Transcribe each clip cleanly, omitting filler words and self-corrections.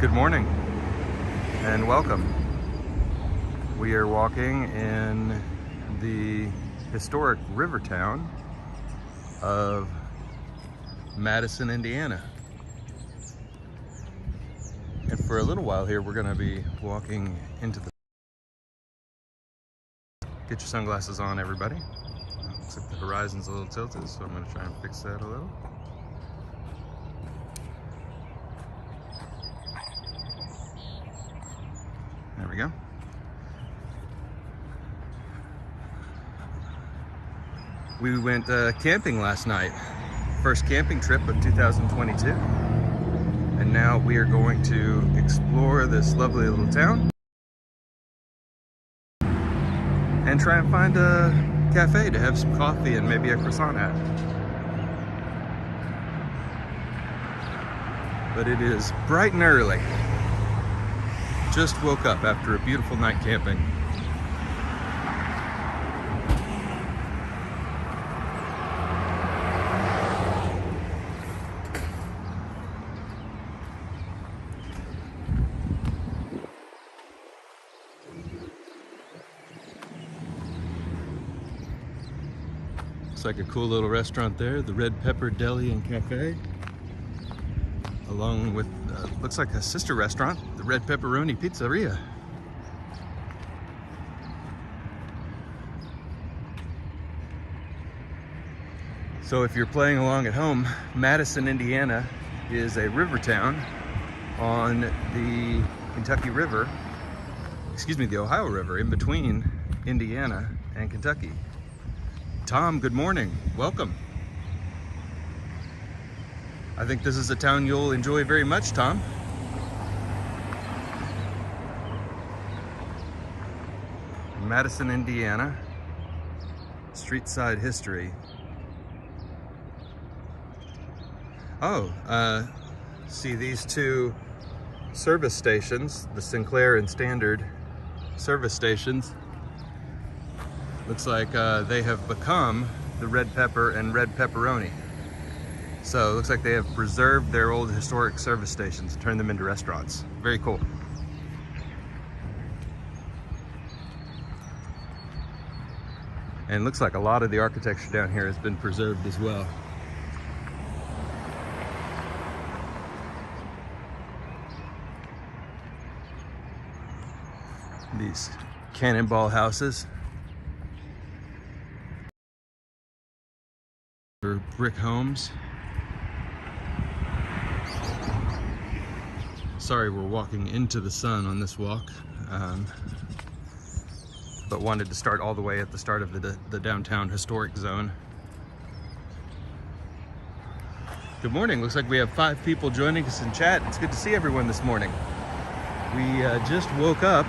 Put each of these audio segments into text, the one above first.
Good morning and welcome. We are walking in the historic Rivertown of Madison, Indiana. And for a little while here, we're going to be walking into the... Get your sunglasses on, everybody. Looks like the horizon's a little tilted, so I'm going to try and fix that a little. There we go. We went camping last night. First camping trip of 2022. And now we are going to explore this lovely little town and try and find a cafe to have some coffee and maybe a croissant at. But it is bright and early. Just woke up after a beautiful night camping. Looks like a cool little restaurant there, the Red Pepper Deli and Cafe, along with looks like a sister restaurant, the Red Pepperoni Pizzeria. So if you're playing along at home, Madison, Indiana is a river town on the Kentucky River, the Ohio River, in between Indiana and Kentucky. Tom, good morning. Welcome. I think this is a town you'll enjoy very much, Tom. Madison, Indiana. Street side history. Oh, see these two service stations, the Sinclair and Standard service stations. Looks like they have become the Red Pepper and Red Pepperoni. So it looks like they have preserved their old historic service stations and turned them into restaurants. Very cool. And it looks like a lot of the architecture down here has been preserved as well. These cannonball houses. Brick homes. Sorry, we're walking into the sun on this walk, but wanted to start all the way at the start of the downtown historic zone. Good morning. Looks like we have 5 people joining us in chat. It's good to see everyone this morning. We just woke up.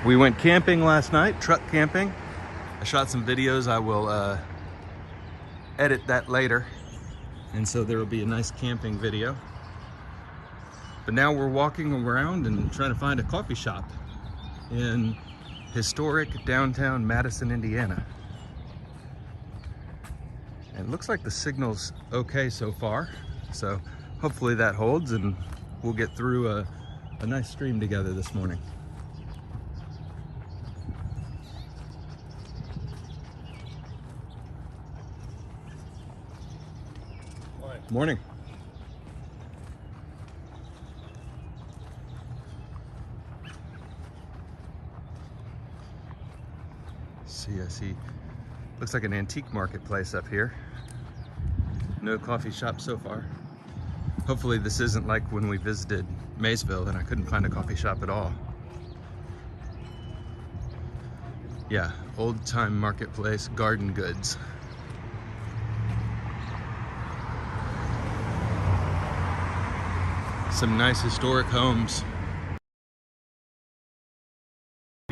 We went camping last night, truck camping. I shot some videos. I will edit that later, and so there will be a nice camping video. But now we're walking around and trying to find a coffee shop in historic downtown Madison, Indiana. And it looks like the signal's okay so far, so hopefully that holds and we'll get through a nice stream together this morning. Morning. I see. Looks like an antique marketplace up here. No coffee shop so far. Hopefully this isn't like when we visited Maysville and I couldn't find a coffee shop at all. Yeah, old time marketplace, garden goods. Some nice historic homes.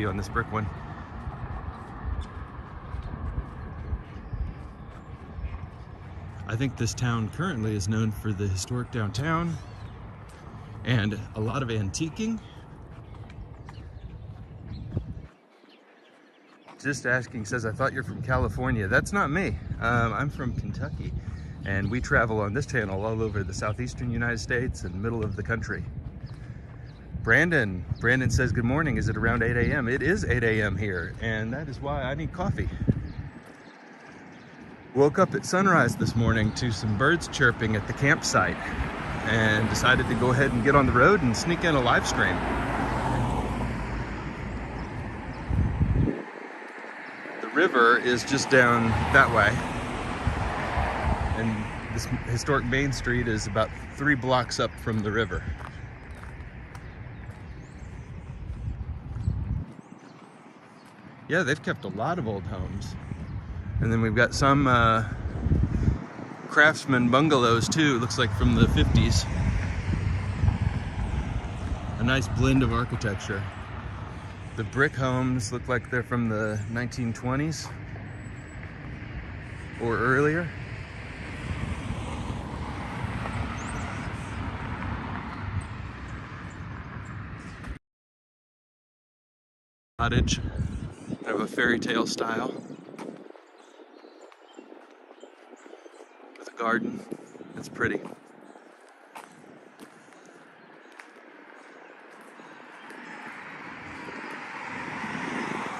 On this brick one. I think this town currently is known for the historic downtown and a lot of antiquing. Just asking says, I thought you're from California. That's not me. I'm from Kentucky, and we travel on this channel all over the southeastern United States and middle of the country. Brandon says, good morning. Is it around 8 a.m.? It is 8 a.m. here, and that is why I need coffee. Woke up at sunrise this morning to some birds chirping at the campsite and decided to go ahead and get on the road and sneak in a live stream. The river is just down that way, and this historic Main Street is about 3 blocks up from the river. Yeah, they've kept a lot of old homes. And then we've got some craftsman bungalows too, looks like from the 50s. A nice blend of architecture. The brick homes look like they're from the 1920s or earlier. Cottage, kind of a fairy tale style. With a garden, it's pretty.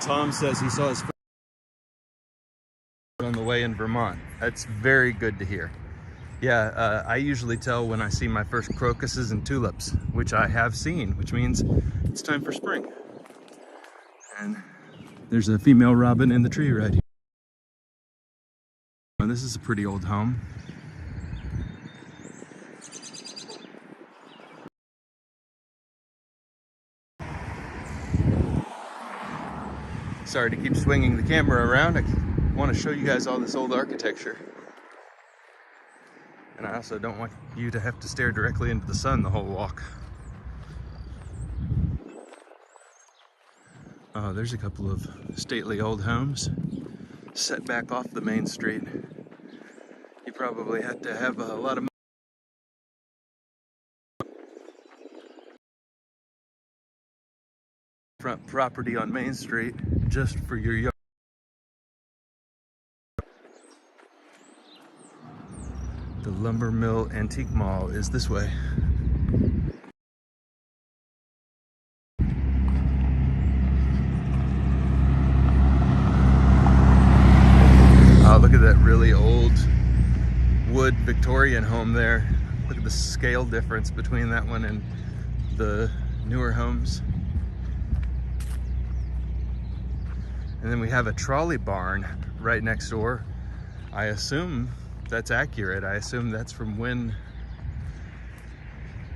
Tom says he saw his friend on the way in Vermont. That's very good to hear. Yeah, I usually tell when I see my first crocuses and tulips, which I have seen, which means it's time for spring. And there's a female robin in the tree right here. And this is a pretty old home. Sorry to keep swinging the camera around. I want to show you guys all this old architecture. And I also don't want you to have to stare directly into the sun the whole walk. Oh, there's a couple of stately old homes set back off the main street. You probably had to have a lot of front property on Main Street just for your yard. The Lumber Mill Antique Mall is this way. Oh, look at that really old wood Victorian home there. Look at the scale difference between that one and the newer homes. And then we have a trolley barn right next door. I assume that's accurate. I assume that's from when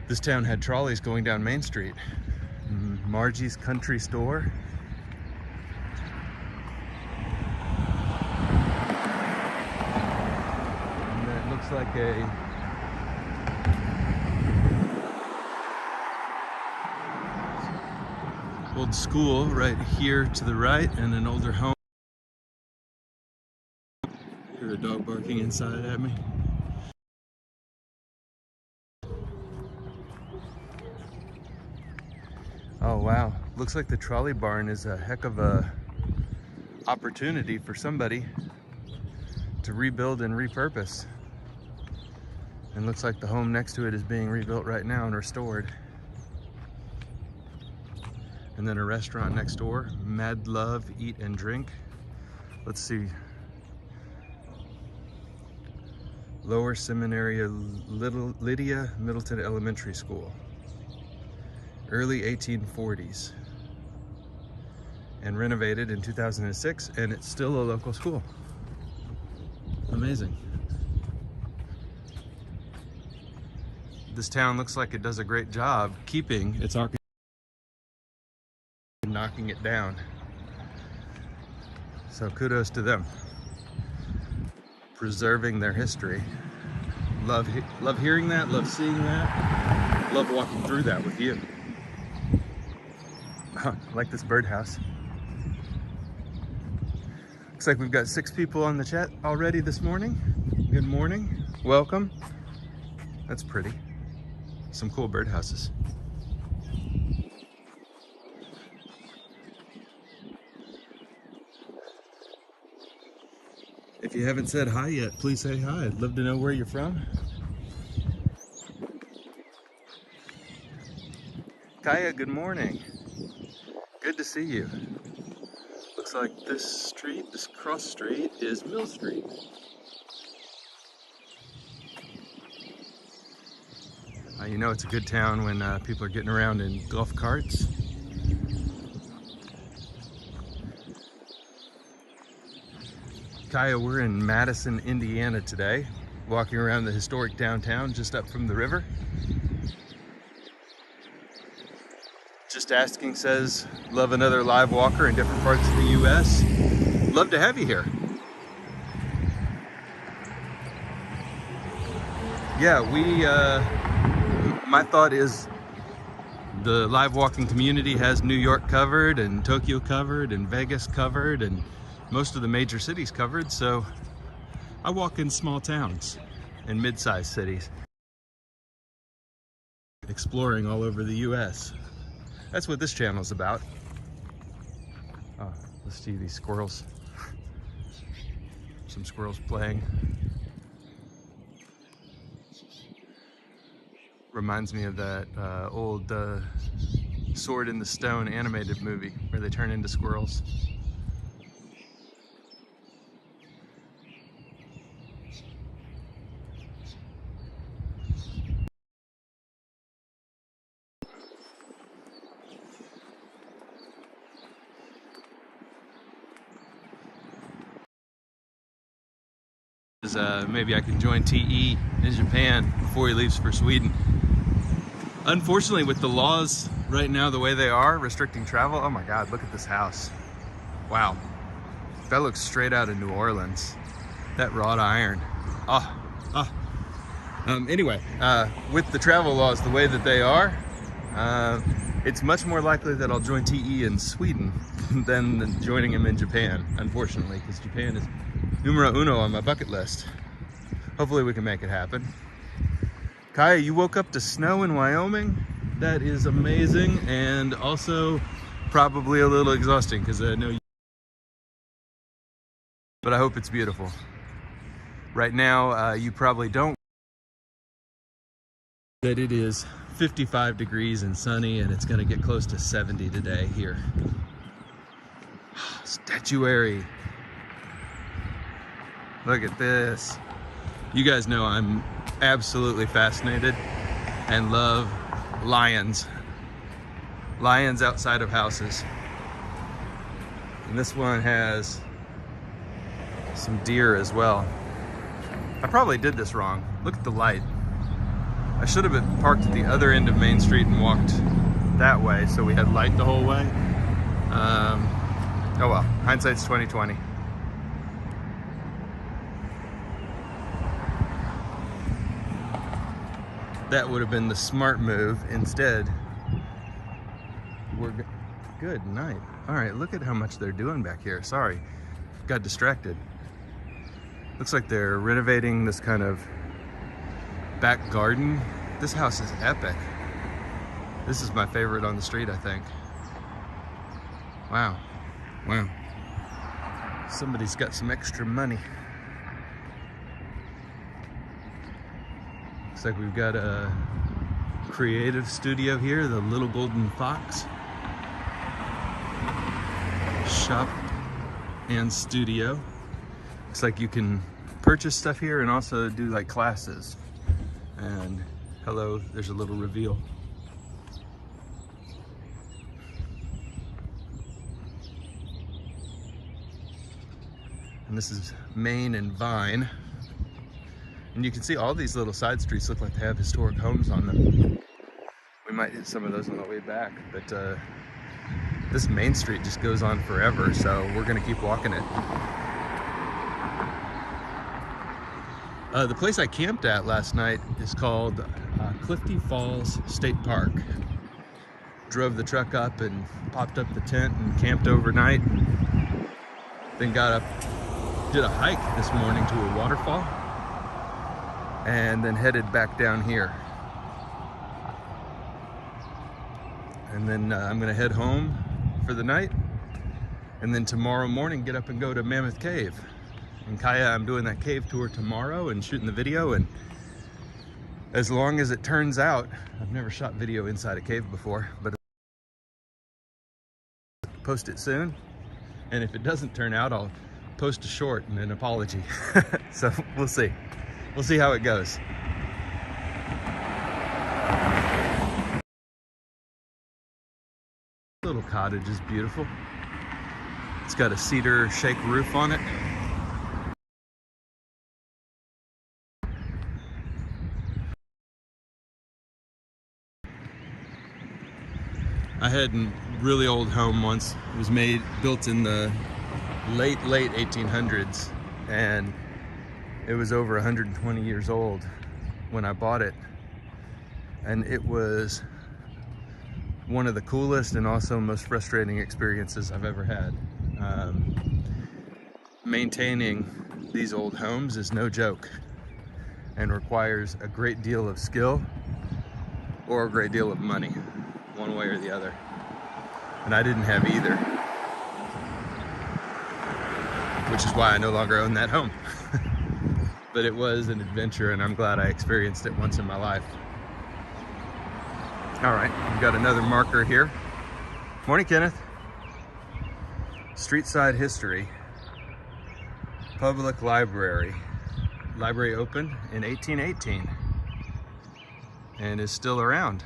this town had trolleys going down Main Street. Margie's Country Store. And then it looks like a old school right here to the right, and an older home. Hear a dog barking inside at me. Oh wow, looks like the trolley barn is a heck of a opportunity for somebody to rebuild and repurpose. And looks like the home next to it is being rebuilt right now and restored. And then a restaurant next door, Mad Love Eat and Drink. Let's see. Lower Seminary Lydia Middleton Elementary School. Early 1840s. And renovated in 2006, and it's still a local school. Amazing. This town looks like it does a great job keeping its architecture, knocking it down. So kudos to them. Preserving their history. Love hearing that, love seeing that, love walking through that with you. I like this birdhouse. Looks like we've got 6 people on the chat already this morning. Good morning, welcome. That's pretty. Some cool birdhouses. If you haven't said hi yet, please say hi. I'd love to know where you're from. Kaya, good morning. Good to see you. Looks like this street, this cross street, is Mill Street. You know it's a good town when people are getting around in golf carts. Kaya, we're in Madison, Indiana today, walking around the historic downtown just up from the river. Just Asking says, love another live walker in different parts of the U.S. Love to have you here. Yeah, my thought is the live walking community has New York covered and Tokyo covered and Vegas covered and most of the major cities covered, so I walk in small towns and mid-sized cities, exploring all over the U.S. That's what this channel is about. Oh, let's see these squirrels. Some squirrels playing. Reminds me of that old Sword in the Stone animated movie where they turn into squirrels. Maybe I can join TE in Japan before he leaves for Sweden. Unfortunately, with the laws right now the way they are, restricting travel, oh my God, look at this house. Wow, that looks straight out of New Orleans. That wrought iron. Anyway, with the travel laws the way that they are, it's much more likely that I'll join TE in Sweden than joining him in Japan, unfortunately, because Japan is numero uno on my bucket list. Hopefully we can make it happen. Kaya, you woke up to snow in Wyoming? That is amazing, and also probably a little exhausting because I know you, but I hope it's beautiful. Right now, you probably don't. That it is 55 degrees and sunny, and it's gonna get close to 70 today here. Statuary. Look at this. You guys know I'm absolutely fascinated and love lions. Lions outside of houses. And this one has some deer as well. I probably did this wrong. Look at the light. I should have been parked at the other end of Main Street and walked that way so we had light the whole way. Oh well, hindsight's 20/20. That would have been the smart move. Instead, we're good night. All right, look at how much they're doing back here. Sorry, got distracted. Looks like they're renovating this kind of back garden. This house is epic. This is my favorite on the street, I think. Wow, wow. Somebody's got some extra money. Looks like we've got a creative studio here, the Little Golden Fox. Shop and studio. Looks like you can purchase stuff here and also do like classes. And hello, there's a little reveal. And this is Main and Vine. And you can see all these little side streets look like they have historic homes on them. We might hit some of those on the way back, but this Main Street just goes on forever, so we're gonna keep walking it. The place I camped at last night is called Clifty Falls State Park. Drove the truck up and popped up the tent and camped overnight. Then got up, did a hike this morning to a waterfall, and then headed back down here. And then I'm gonna head home for the night, and then tomorrow morning get up and go to Mammoth Cave. And Kaya, I'm doing that cave tour tomorrow and shooting the video, and as long as it turns out, I've never shot video inside a cave before, but I'll post it soon. And if it doesn't turn out, I'll post a short and an apology. So we'll see. We'll see how it goes. Little cottage is beautiful. It's got a cedar shake roof on it. I had a really old home once. It was built in the late 1800s, and it was over 120 years old when I bought it. And it was one of the coolest and also most frustrating experiences I've ever had. Maintaining these old homes is no joke and requires a great deal of skill or a great deal of money, one way or the other. And I didn't have either, which is why I no longer own that home. But it was an adventure, and I'm glad I experienced it once in my life. All right, we've got another marker here. Morning, Kenneth. Streetside history. Public library. Library opened in 1818 and is still around.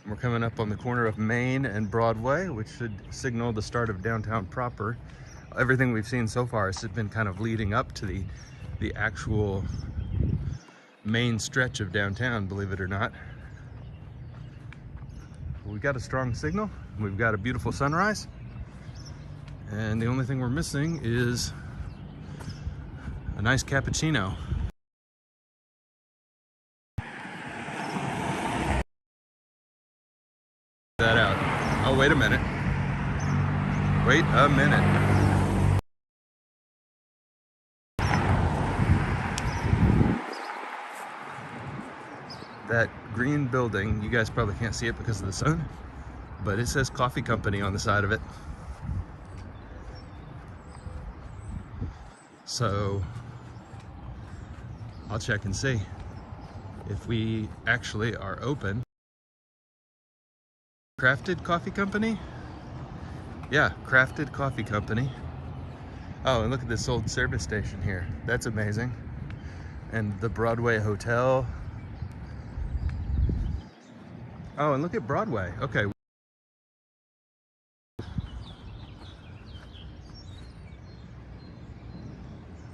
We're coming up on the corner of Main and Broadway, which should signal the start of downtown proper. Everything we've seen so far has been kind of leading up to the actual main stretch of downtown, believe it or not. We've got a strong signal, we've got a beautiful sunrise, and the only thing we're missing is a nice cappuccino. That out. Oh, wait a minute. Wait a minute. That green building, you guys probably can't see it because of the sun, but it says coffee company on the side of it. So I'll check and see if we actually are open. Crafted Coffee Company? Yeah, Crafted Coffee Company. Oh, and look at this old service station here. That's amazing. And the Broadway Hotel. Oh, and look at Broadway. Okay.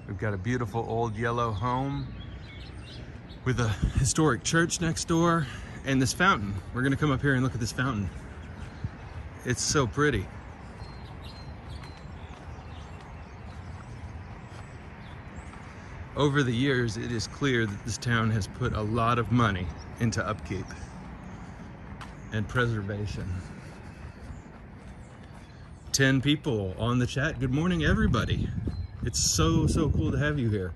We've got a beautiful old yellow home with a historic church next door and this fountain. We're gonna come up here and look at this fountain. It's so pretty. Over the years, it is clear that this town has put a lot of money into upkeep and preservation. 10 people on the chat. Good morning, everybody. It's so cool to have you here.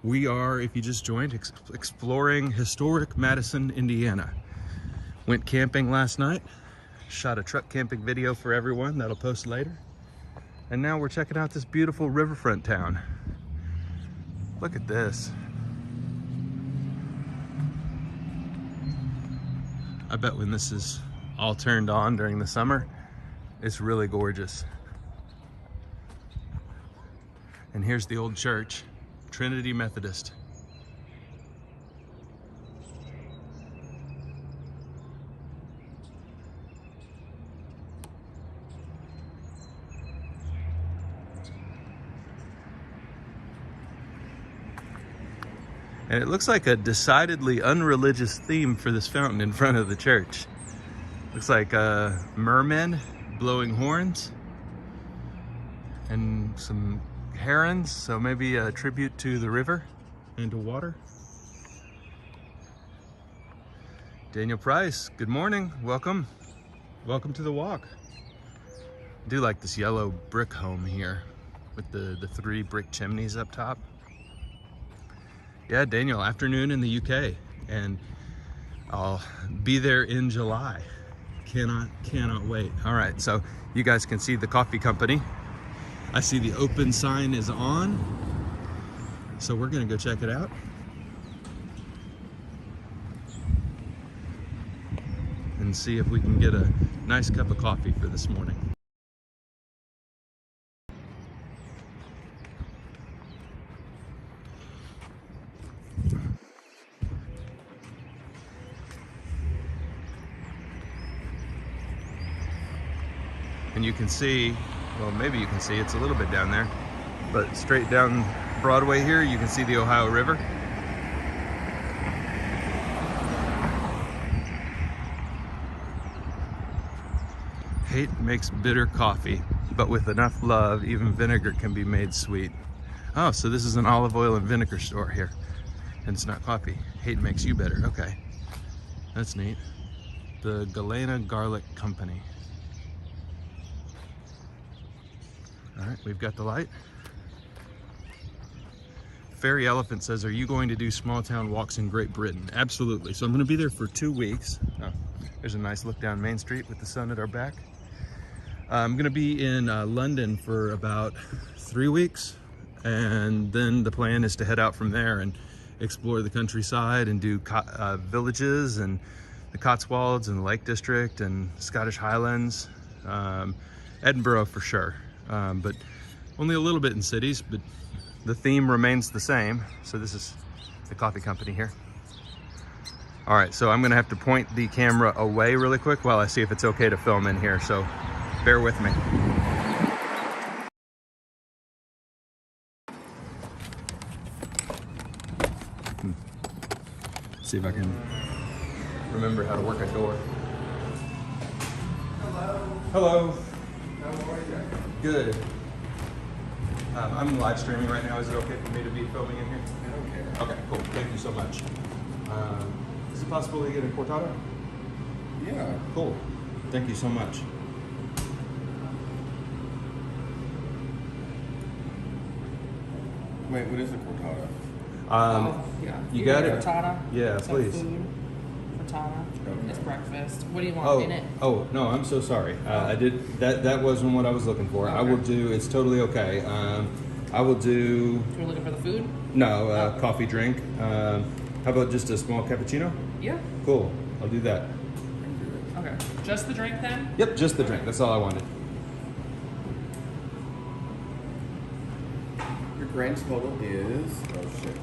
We are, if you just joined, exploring historic Madison, Indiana. Went camping last night, shot a truck camping video for everyone that'll post later. And now we're checking out this beautiful riverfront town. Look at this. I bet when this is all turned on during the summer, it's really gorgeous. And here's the old church, Trinity Methodist. And it looks like a decidedly unreligious theme for this fountain in front of the church. Looks like mermen blowing horns and some herons, so maybe a tribute to the river and to water. Daniel Price, good morning, welcome. Welcome to the walk. I do like this yellow brick home here with the 3 brick chimneys up top. Yeah, Daniel, afternoon in the UK, and I'll be there in July. Cannot wait. All right, so you guys can see the coffee company. I see the open sign is on. So we're gonna go check it out. And see if we can get a nice cup of coffee for this morning. And you can see, well, maybe you can see, it's a little bit down there, but straight down Broadway here, you can see the Ohio River. Hate makes bitter coffee, but with enough love, even vinegar can be made sweet. Oh, so this is an olive oil and vinegar store here, and it's not coffee. Hate makes you better. Okay, that's neat. The Galena Garlic Company. All right, we've got the light. Fairy Elephant says, are you going to do small town walks in Great Britain? Absolutely. So I'm going to be there for 2 weeks. Oh, there's a nice look down Main Street with the sun at our back. I'm going to be in London for about 3 weeks. And then the plan is to head out from there and explore the countryside and do villages and the Cotswolds and the Lake District and Scottish Highlands. Edinburgh for sure. But only a little bit in cities, but the theme remains the same. So this is the coffee company here. All right, so I'm gonna have to point the camera away really quick while I see if it's okay to film in here, so bear with me. See if I can remember how to work a door. Hello. Hello. How are you? Good. I'm live streaming right now. Is it okay for me to be filming in here? I don't care. Okay, cool. Thank you so much. Is it possible to get a cortado? Yeah. Cool. Thank you so much. Wait, what is a cortado? Yeah. You got it? Frittata. Yeah, So please. Food. Frittata. Okay. It's breakfast. What do you want in it? Oh, no, I'm so sorry. I did that wasn't what I was looking for. I Okay. will do, it's totally okay. I will do, You're looking for the food? no, coffee drink. How about just a small cappuccino? Yeah. Cool, I'll do that. Okay. Just the drink then? Yep, just the drink. That's all I wanted. Your grand total is, oh shit,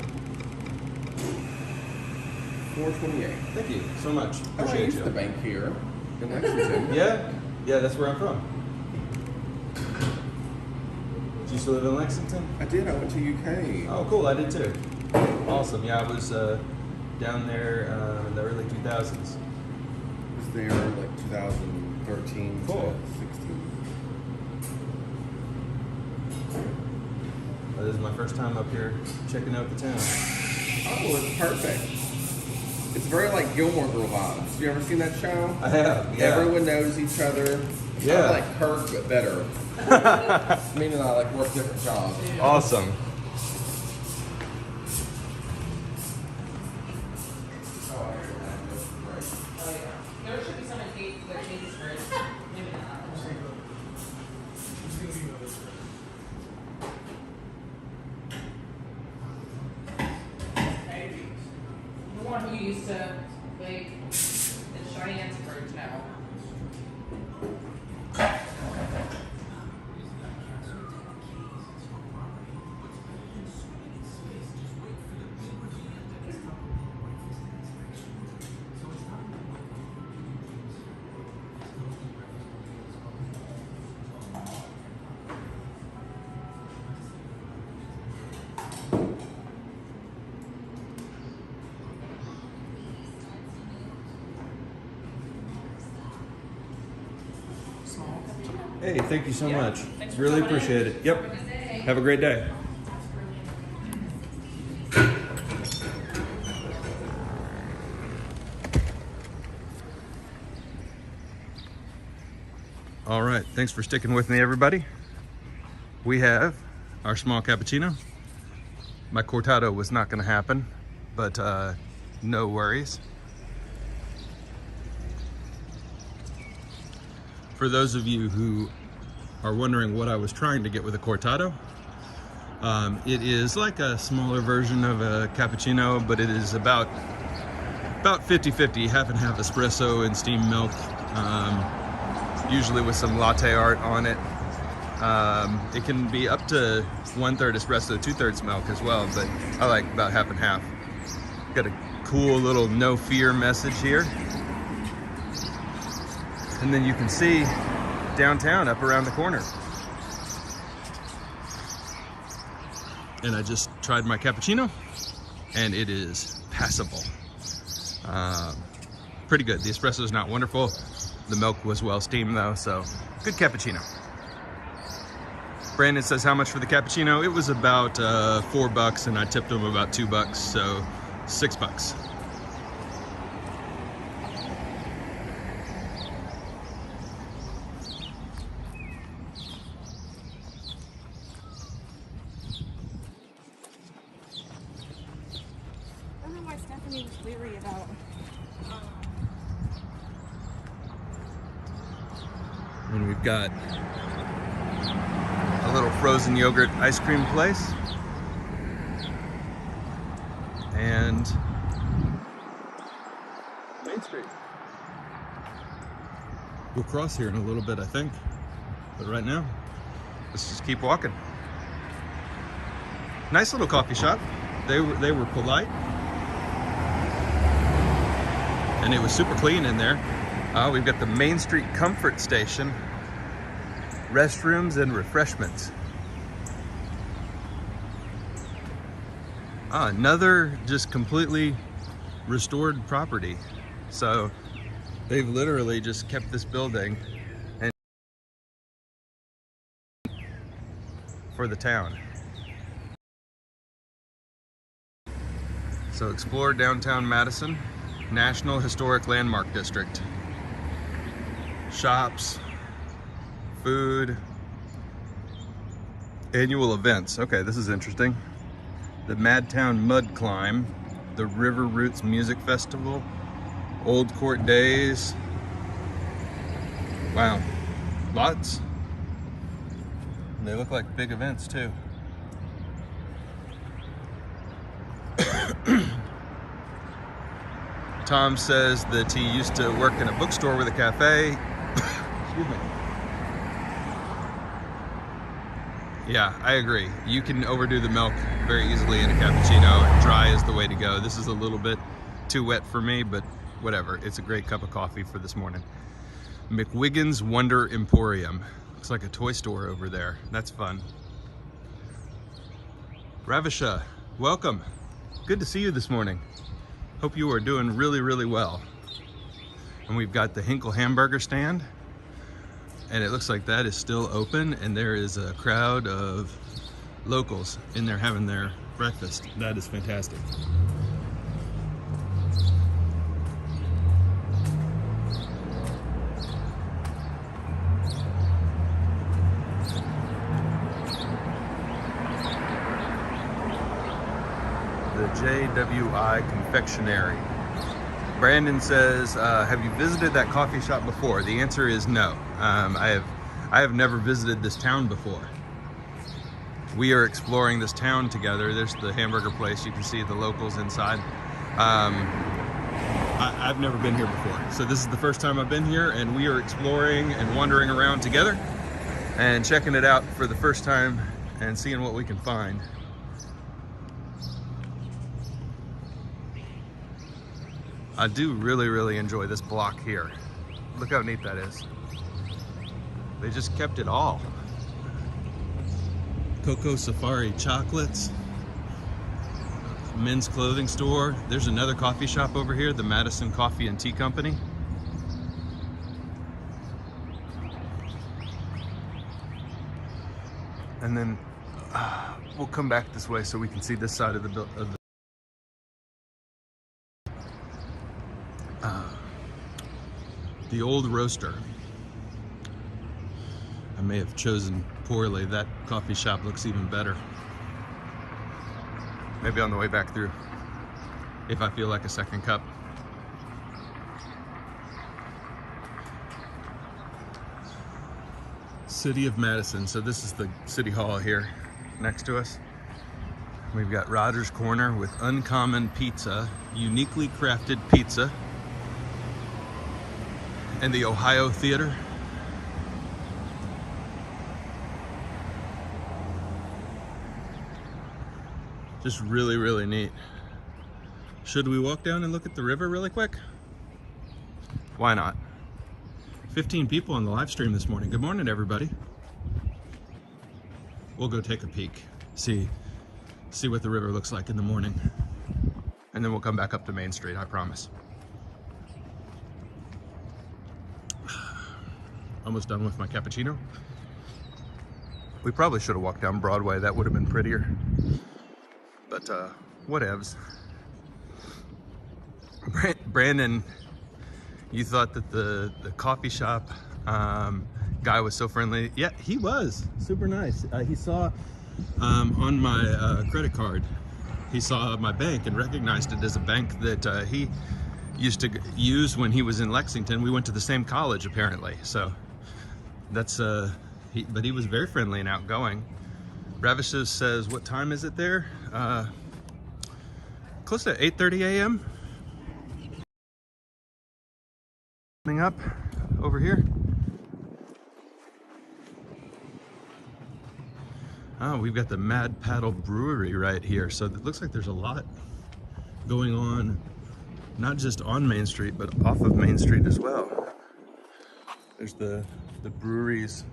$4.28. Thank you so much. I Appreciate used you. the bank here in Lexington. Yeah, that's where I'm from. Do you still live in Lexington? I did. I went to UK. Oh, cool. I did too. Awesome. Yeah, I was down there in the early 2000s. I was there like 2013 Cool. to 16. This is my first time up here checking out the town. Oh, it's perfect. It's very like Gilmore Girl vibes. You ever seen that show? I have. Yeah. Everyone knows each other. Yeah. I'm like Kirk, but better. Meaning I like work different jobs. Awesome. Oh yeah. There should be some in Katie's fridge. Maybe not. The one who used to bake in Cheyenne's fridge now. Hey, thank you so Yeah. much. Thanks for Really coming in. appreciate it. Yep. Have a good day. Have a great day. All right, thanks for sticking with me, everybody. We have our small cappuccino. My cortado was not gonna happen, but no worries. For those of you who are wondering what I was trying to get with a cortado, It is like a smaller version of a cappuccino, but it is about 50-50, half and half espresso and steamed milk, usually with some latte art on it. It can be up to 1/3 espresso, 2/3 milk as well, but I like about half and half. Got a cool little no fear message here. And then you can see downtown up around the corner. And I just tried my cappuccino, and it is passable. Pretty good. The espresso is not wonderful. The milk was well steamed though, so good cappuccino. Brandon says how much for the cappuccino? It was about $4, and I tipped him about $2, so $6. I don't know why Stephanie was leery about. And we've got a little frozen yogurt ice cream place. And Main Street. We'll cross here in a little bit, I think. But right now, let's just keep walking. Nice little coffee shop. They were polite. And it was super clean in there. We've got the Main Street Comfort Station. Restrooms and refreshments. Another just completely restored property. So they've literally just kept this building and for the town. So explore downtown Madison, National Historic Landmark District. Shops, food, annual events. Okay, this is interesting. The Madtown Mud Climb, the River Roots Music Festival, Old Court Days. Wow, lots. And they look like big events too. Tom says that he used to work in a bookstore with a cafe. Excuse me. Yeah, I agree. You can overdo the milk very easily in a cappuccino. Dry is the way to go. This is a little bit too wet for me, but whatever. It's a great cup of coffee for this morning. McWiggin's Wonder Emporium. Looks like a toy store over there. That's fun. Ravisha, welcome. Good to see you this morning. Hope you are doing really, really well. And we've got the Hinkle hamburger stand. And it looks like that is still open, and there is a crowd of locals in there having their breakfast. That is fantastic. The JWI Confectionery. Brandon says, have you visited that coffee shop before? The answer is no. I have never visited this town before. We are exploring this town together. There's the hamburger place. You can see the locals inside. I've never been here before. So this is the first time I've been here, and we are exploring and wandering around together and checking it out for the first time and seeing what we can find. I do really, really enjoy this block here. Look how neat that is. They just kept it all. Coco Safari chocolates. Men's clothing store. There's another coffee shop over here, the Madison Coffee and Tea Company. And then we'll come back this way so we can see this side of the building. The Old Roaster. I may have chosen poorly. That coffee shop looks even better. Maybe on the way back through, if I feel like a second cup. City of Madison. So this is the City Hall here next to us. We've got Roger's Corner with Uncommon Pizza, uniquely crafted pizza, and the Ohio Theater. Just really, really neat. Should we walk down and look at the river really quick? Why not? 15 people on the live stream this morning. Good morning, everybody. We'll go take a peek, see what the river looks like in the morning. And then we'll come back up to Main Street, I promise. Almost done with my cappuccino. We probably should have walked down Broadway. That would have been prettier. But whatevs. Brandon, you thought that the coffee shop guy was so friendly. Yeah, he was super nice. He saw on my credit card, he saw my bank and recognized it as a bank that he used to use when he was in Lexington. We went to the same college apparently, so that's but he was very friendly and outgoing. Ravishes says, what time is it there? Close to 8:30 a.m. Coming up over here. Oh, we've got the Mad Paddle Brewery right here. So it looks like there's a lot going on, not just on Main Street, but off of Main Street as well. There's the breweries.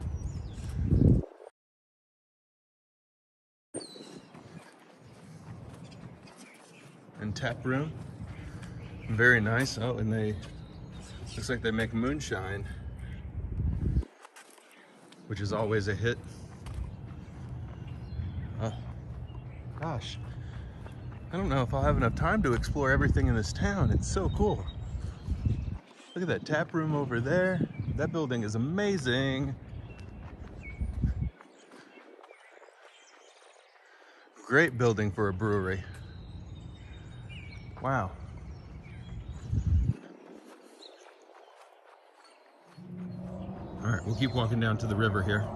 And tap room. Very nice. Oh, and they, looks like they make moonshine, which is always a hit. Oh, gosh. I don't know if I'll have enough time to explore everything in this town. It's so cool. Look at that tap room over there. That building is amazing. Great building for a brewery. Wow. All right, we'll keep walking down to the river here.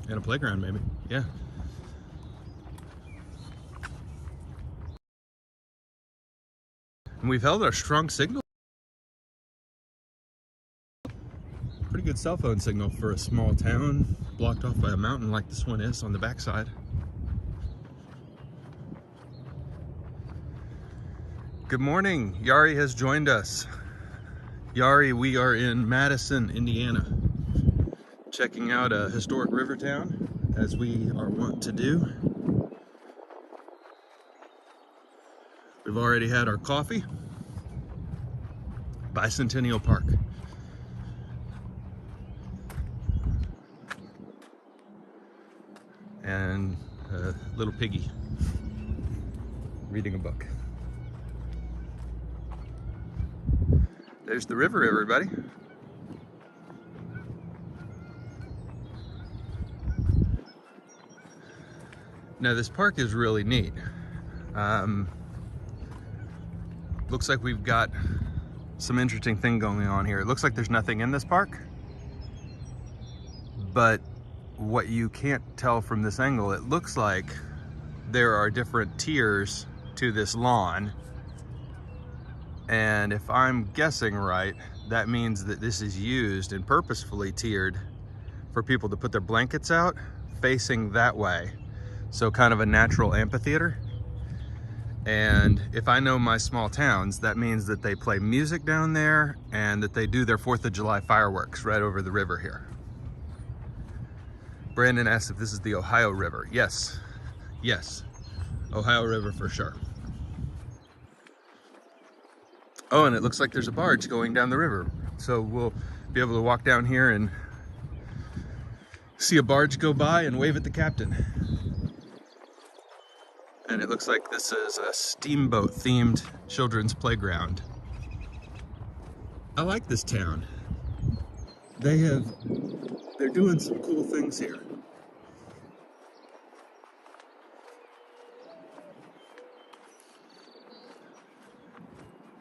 And a playground, maybe. Yeah. And we've held our strong signal. Pretty good cell phone signal for a small town blocked off by a mountain like this one is on the backside. Good morning. Yari has joined us. Yari, we are in Madison, Indiana, checking out a historic Rivertown, as we are wont to do. We've already had our coffee. Bicentennial Park. And a little piggy reading a book. There's the river, everybody. Now this park is really neat. Looks like we've got some interesting thing going on here. It looks like there's nothing in this park, but what you can't tell from this angle, it looks like there are different tiers to this lawn. And if I'm guessing right, that means that this is used and purposefully tiered for people to put their blankets out facing that way. So kind of a natural amphitheater. And if I know my small towns, that means that they play music down there and that they do their 4th of July fireworks right over the river here. Brandon asked if this is the Ohio River. Yes, yes, Ohio River for sure. Oh, and it looks like there's a barge going down the river. So we'll be able to walk down here and see a barge go by and wave at the captain. And it looks like this is a steamboat themed children's playground. I like this town. They're doing some cool things here.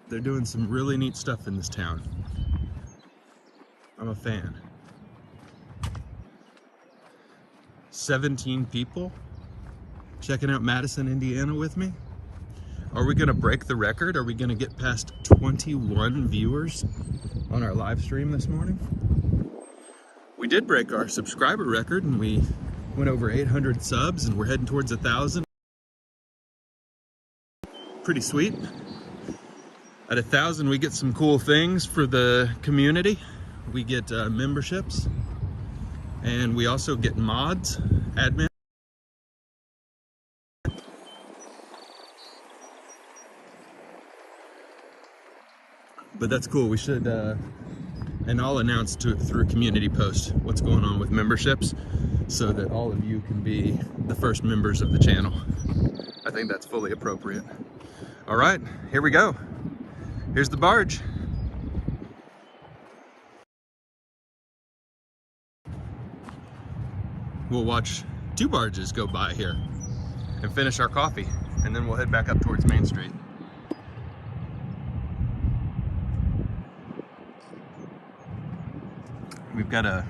They're doing some really neat stuff in this town. I'm a fan. 17 people checking out Madison, Indiana with me. Are we gonna break the record? Are we gonna get past 21 viewers on our live stream this morning? We did break our subscriber record and we went over 800 subs and we're heading towards 1,000. Pretty sweet. At 1,000 we get some cool things for the community. We get memberships and we also get mods, admin. But that's cool. We should, and I'll announce through community post what's going on with memberships so that all of you can be the first members of the channel. I think that's fully appropriate. All right, here we go. Here's the barge. We'll watch 2 barges go by here and finish our coffee, and then we'll head back up towards Main Street. We've got a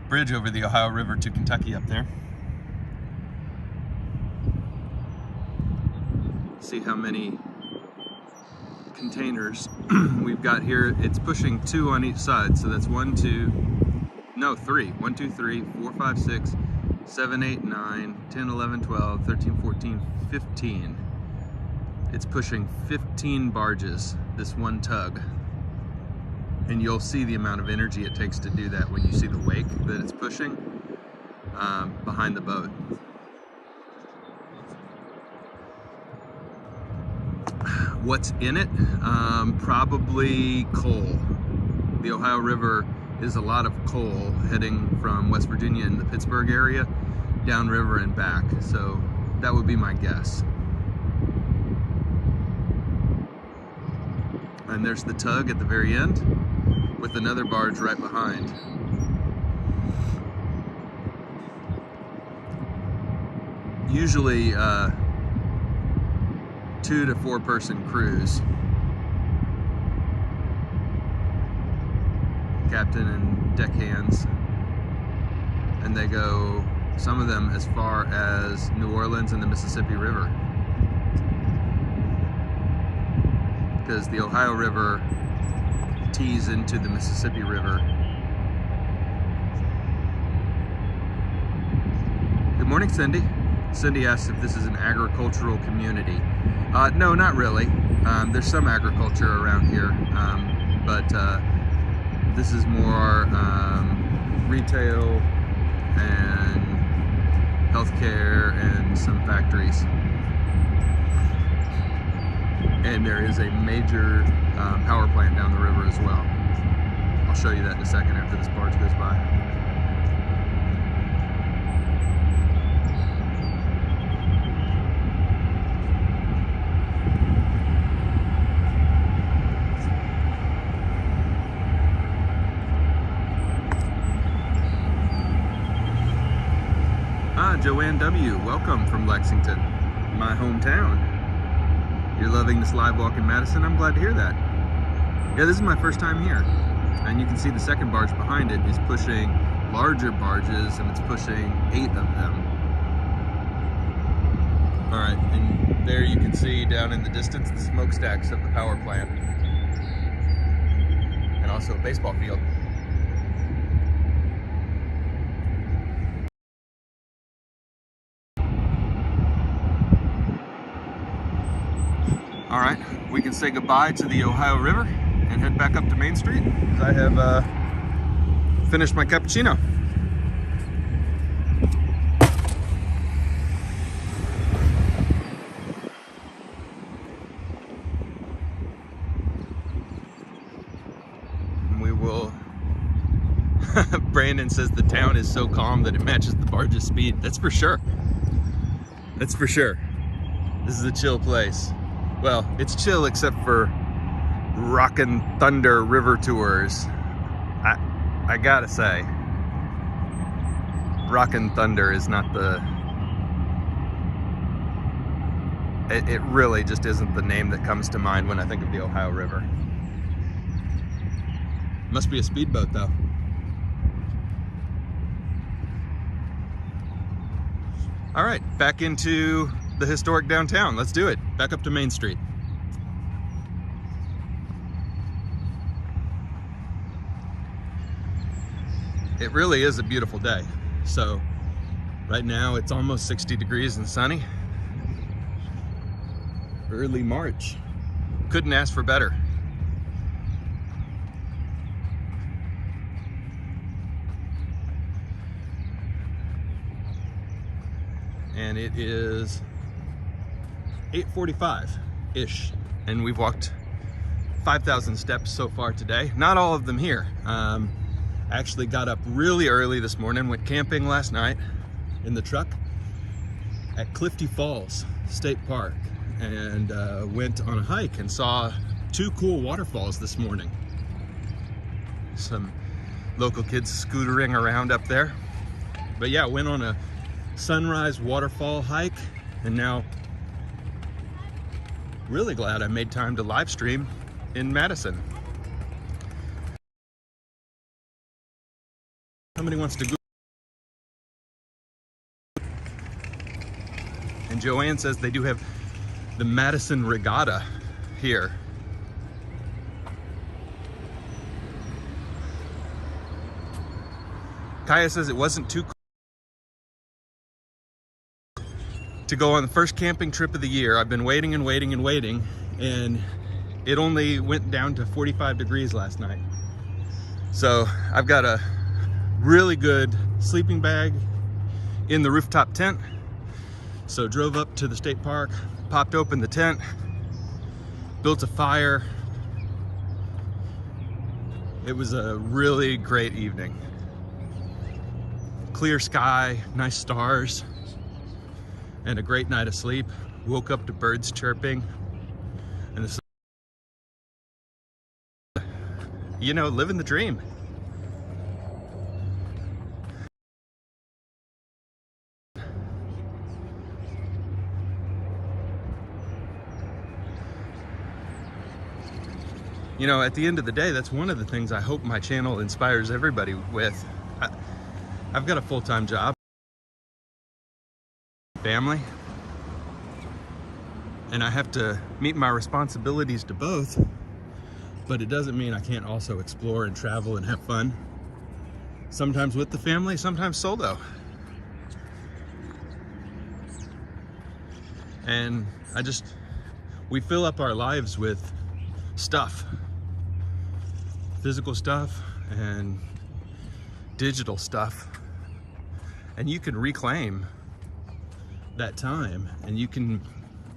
bridge over the Ohio River to Kentucky up there. See how many containers we've got here. It's pushing 2 on each side, so that's 3. 1, 2, 3, 4, 5, 6, 7, 8, 9, 10, 11, 12, 13, 14, 15. It's pushing 15 barges, this one tug. And you'll see the amount of energy it takes to do that when you see the wake that it's pushing behind the boat. What's in it? Probably coal. The Ohio River is a lot of coal heading from West Virginia in the Pittsburgh area downriver and back. So that would be my guess. And there's the tug at the very end with another barge right behind. Usually 2 to 4 person crews. Captain and deckhands. And they go, some of them as far as New Orleans and the Mississippi River. Because the Ohio River tees into the Mississippi River. Good morning, Cindy. Cindy asked if this is an agricultural community. No, not really. There's some agriculture around here, but this is more retail and healthcare and some factories. And there is a major power plant down the river as well. I'll show you that in a second after this barge goes by. Joanne W., welcome from Lexington, my hometown. You're loving this live walk in Madison? I'm glad to hear that. Yeah, this is my first time here. And you can see the second barge behind it is pushing larger barges, and it's pushing 8 of them. All right, and there you can see down in the distance the smokestacks of the power plant. And also a baseball field. All right, we can say goodbye to the Ohio River and head back up to Main Street because I have finished my cappuccino. And we will, Brandon says the town is so calm that it matches the barge's speed. That's for sure. That's for sure. This is a chill place. Well, it's chill except for Rockin' Thunder River Tours. I gotta say, Rockin' Thunder is not the... It really just isn't the name that comes to mind when I think of the Ohio River. Must be a speedboat though. All right, back into the historic downtown. Let's do it. Back up to Main Street. It really is a beautiful day. So right now it's almost 60 degrees and sunny. Early March. Couldn't ask for better. And it is 8:45-ish, and we've walked 5,000 steps so far today. Not all of them here. Actually got up really early this morning, went camping last night in the truck at Clifty Falls State Park, and went on a hike and saw 2 cool waterfalls this morning. Some local kids scootering around up there. But yeah, went on a sunrise waterfall hike, and now really glad I made time to live stream in Madison. Somebody wants to go. And Joanne says they do have the Madison Regatta here. Kaya says it wasn't too cold to go on the first camping trip of the year. I've been waiting and waiting and waiting, and it only went down to 45 degrees last night. So I've got a really good sleeping bag in the rooftop tent. So drove up to the state park, popped open the tent, built a fire. It was a really great evening. Clear sky, nice stars, and a great night of sleep. Woke up to birds chirping, and this, you know, living the dream. You know, at the end of the day, that's one of the things I hope my channel inspires everybody with. I've got a full-time job, family, and I have to meet my responsibilities to both, but it doesn't mean I can't also explore and travel and have fun. Sometimes with the family, sometimes solo. And we fill up our lives with stuff, physical stuff and digital stuff, and you can reclaim that time, and you can,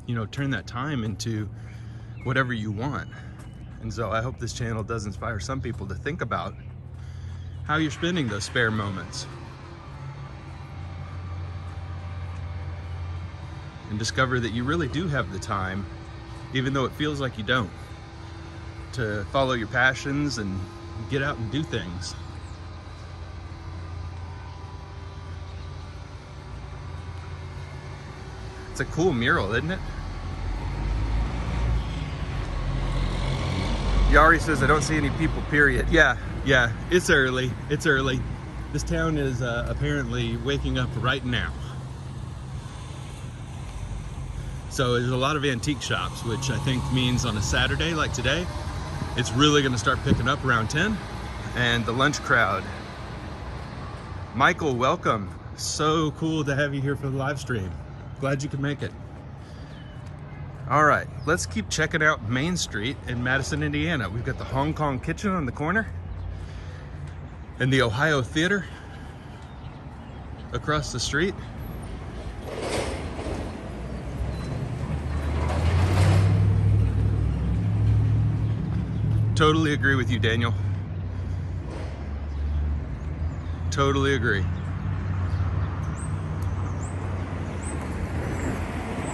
you know, turn that time into whatever you want. And so I hope this channel does inspire some people to think about how you're spending those spare moments and discover that you really do have the time, even though it feels like you don't, to follow your passions and get out and do things. It's a cool mural, isn't it? Yari says, I don't see any people, period. Yeah, it's early. It's early. This town is apparently waking up right now. So there's a lot of antique shops, which I think means on a Saturday like today, it's really gonna start picking up around 10. And the lunch crowd. Michael, welcome. So cool to have you here for the live stream. Glad you could make it. All right, let's keep checking out Main Street in Madison, Indiana. We've got the Hong Kong Kitchen on the corner and the Ohio Theater across the street. Totally agree with you, Daniel. Totally agree.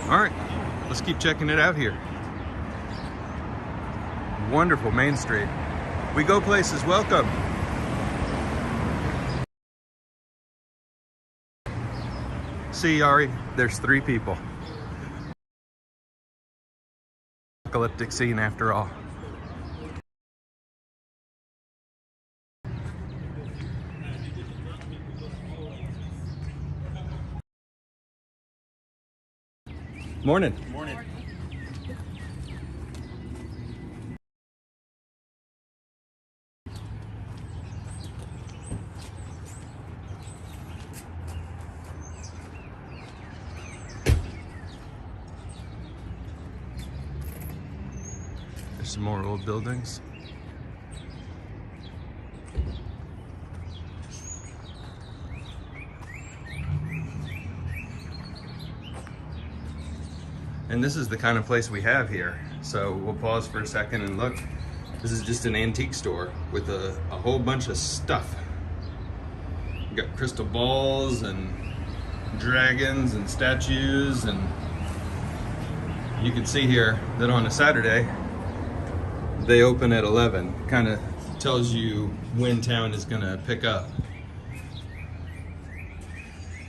All right, let's keep checking it out here. Wonderful Main Street. We go places, welcome. See, Ari, there's 3 people. Apocalyptic scene after all. Morning. Morning. There's some more old buildings. And this is the kind of place we have here. So we'll pause for a second and look. This is just an antique store with a whole bunch of stuff. You got crystal balls and dragons and statues, and you can see here that on a Saturday they open at 11. Kind of tells you when town is gonna pick up.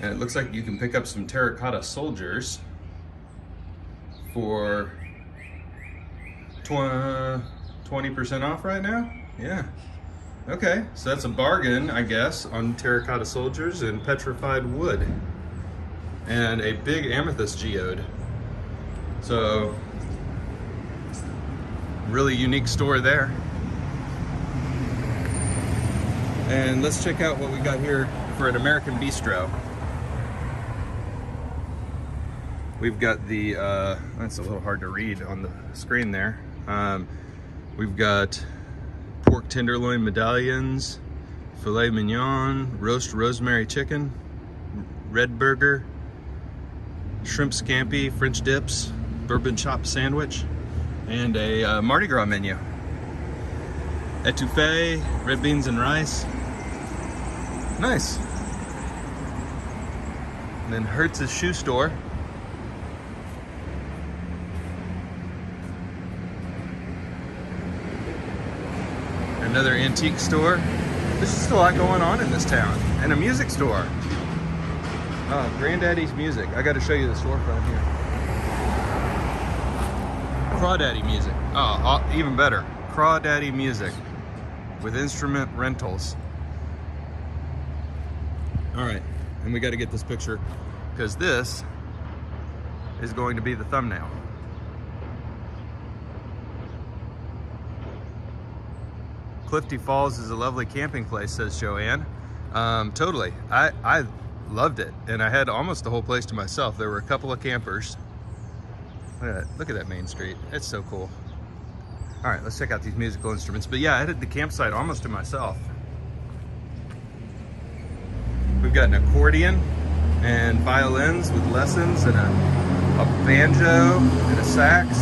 And it looks like you can pick up some terracotta soldiers for 20% off right now? Yeah. Okay, so that's a bargain, I guess, on terracotta soldiers and petrified wood. And a big amethyst geode. So, really unique store there. And let's check out what we got here for an American Bistro. We've got the, that's a little hard to read on the screen there. We've got pork tenderloin medallions, filet mignon, roast rosemary chicken, red burger, shrimp scampi, French dips, bourbon chopped sandwich, and a Mardi Gras menu. Etouffee, red beans and rice. Nice. And then Hertz's shoe store. Another antique store. There's just a lot going on in this town. And a music store. Oh, Granddaddy's Music. I gotta show you the storefront here. Crawdaddy Music. Oh, even better. Crawdaddy Music with instrument rentals. All right, and we gotta get this picture because this is going to be the thumbnail. Clifty Falls is a lovely camping place, says Joanne. Totally. I loved it, and I had almost the whole place to myself. There were a couple of campers. Look at that main street. It's so cool. All right, let's check out these musical instruments. But yeah, I had the campsite almost to myself. We've got an accordion and violins with lessons and a banjo and a sax.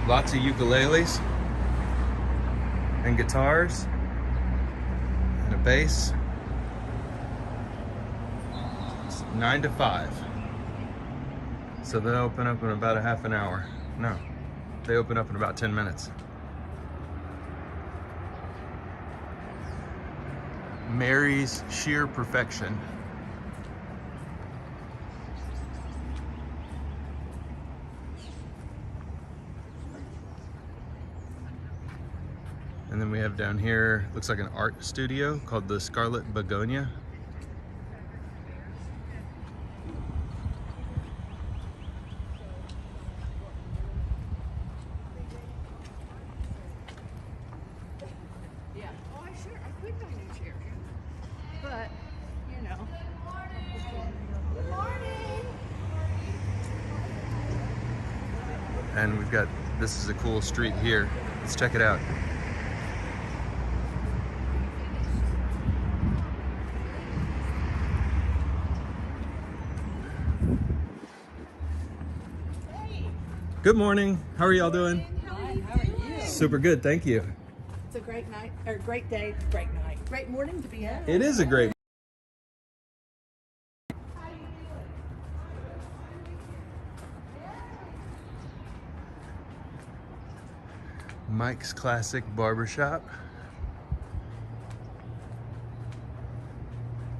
Lots of ukuleles and guitars and a bass. It's 9 to 5. So they open up in about a half an hour. No, they open up in about 10 minutes. Mary's Sheer Perfection. And then we have down here, looks like an art studio called the Scarlet Begonia. Yeah. Oh, I could buy new chair. But, you know. Good morning. And we've got, this is a cool street here. Let's check it out. Good morning. How are y'all doing? Hi, how are you? Super good, thank you. It's a great night, or great day, great night, great morning to be had. It is a great. Mike's Classic Barber Shop.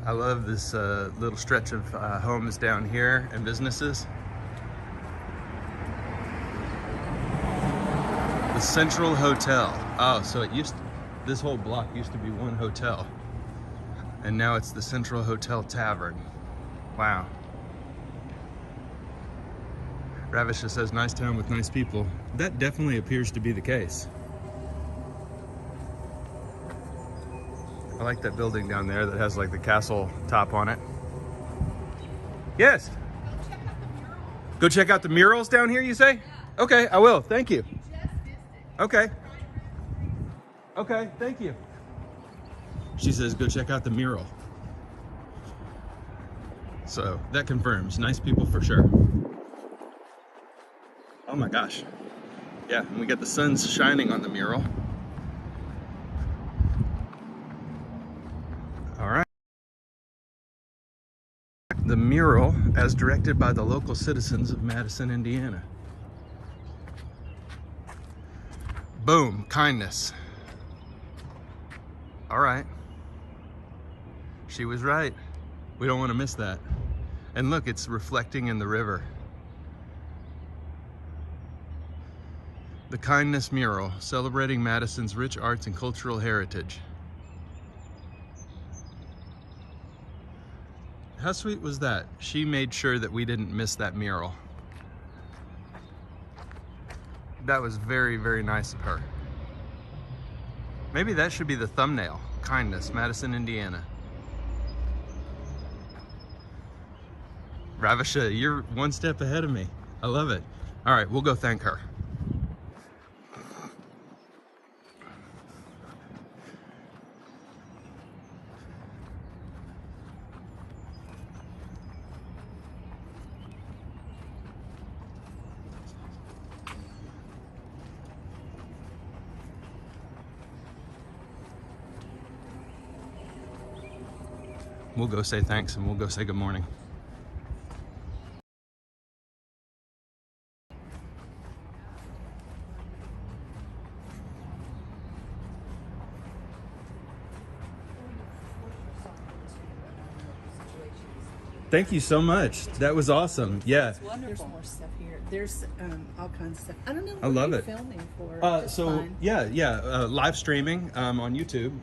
I love this little stretch of homes down here and businesses. The Central Hotel. Oh, so it used to, this whole block used to be one hotel. And now it's the Central Hotel Tavern. Wow. Ravisha says, nice town with nice people. That definitely appears to be the case. I like that building down there that has like the castle top on it. Yes. Go check out the murals down here, you say? Yeah. Okay, I will. Thank you. Okay. Okay, thank you. She says, go check out the mural. So that confirms, nice people for sure. Oh my gosh. Yeah, and we got the sun's shining on the mural. All right. The mural as directed by the local citizens of Madison, Indiana. Boom, kindness. All right. She was right. We don't want to miss that. And look, it's reflecting in the river. The Kindness Mural, celebrating Madison's rich arts and cultural heritage. How sweet was that? She made sure that we didn't miss that mural. That was very, very nice of her. Maybe that should be the thumbnail. Kindness, Madison, Indiana. Ravisha, you're one step ahead of me. I love it. All right, we'll go thank her. We'll go say thanks and we'll go say good morning. Thank you so much. That was awesome. Yeah. It's wonderful. There's more stuff here. There's all kinds of stuff. I don't know. I love it. Filming for. Live streaming on YouTube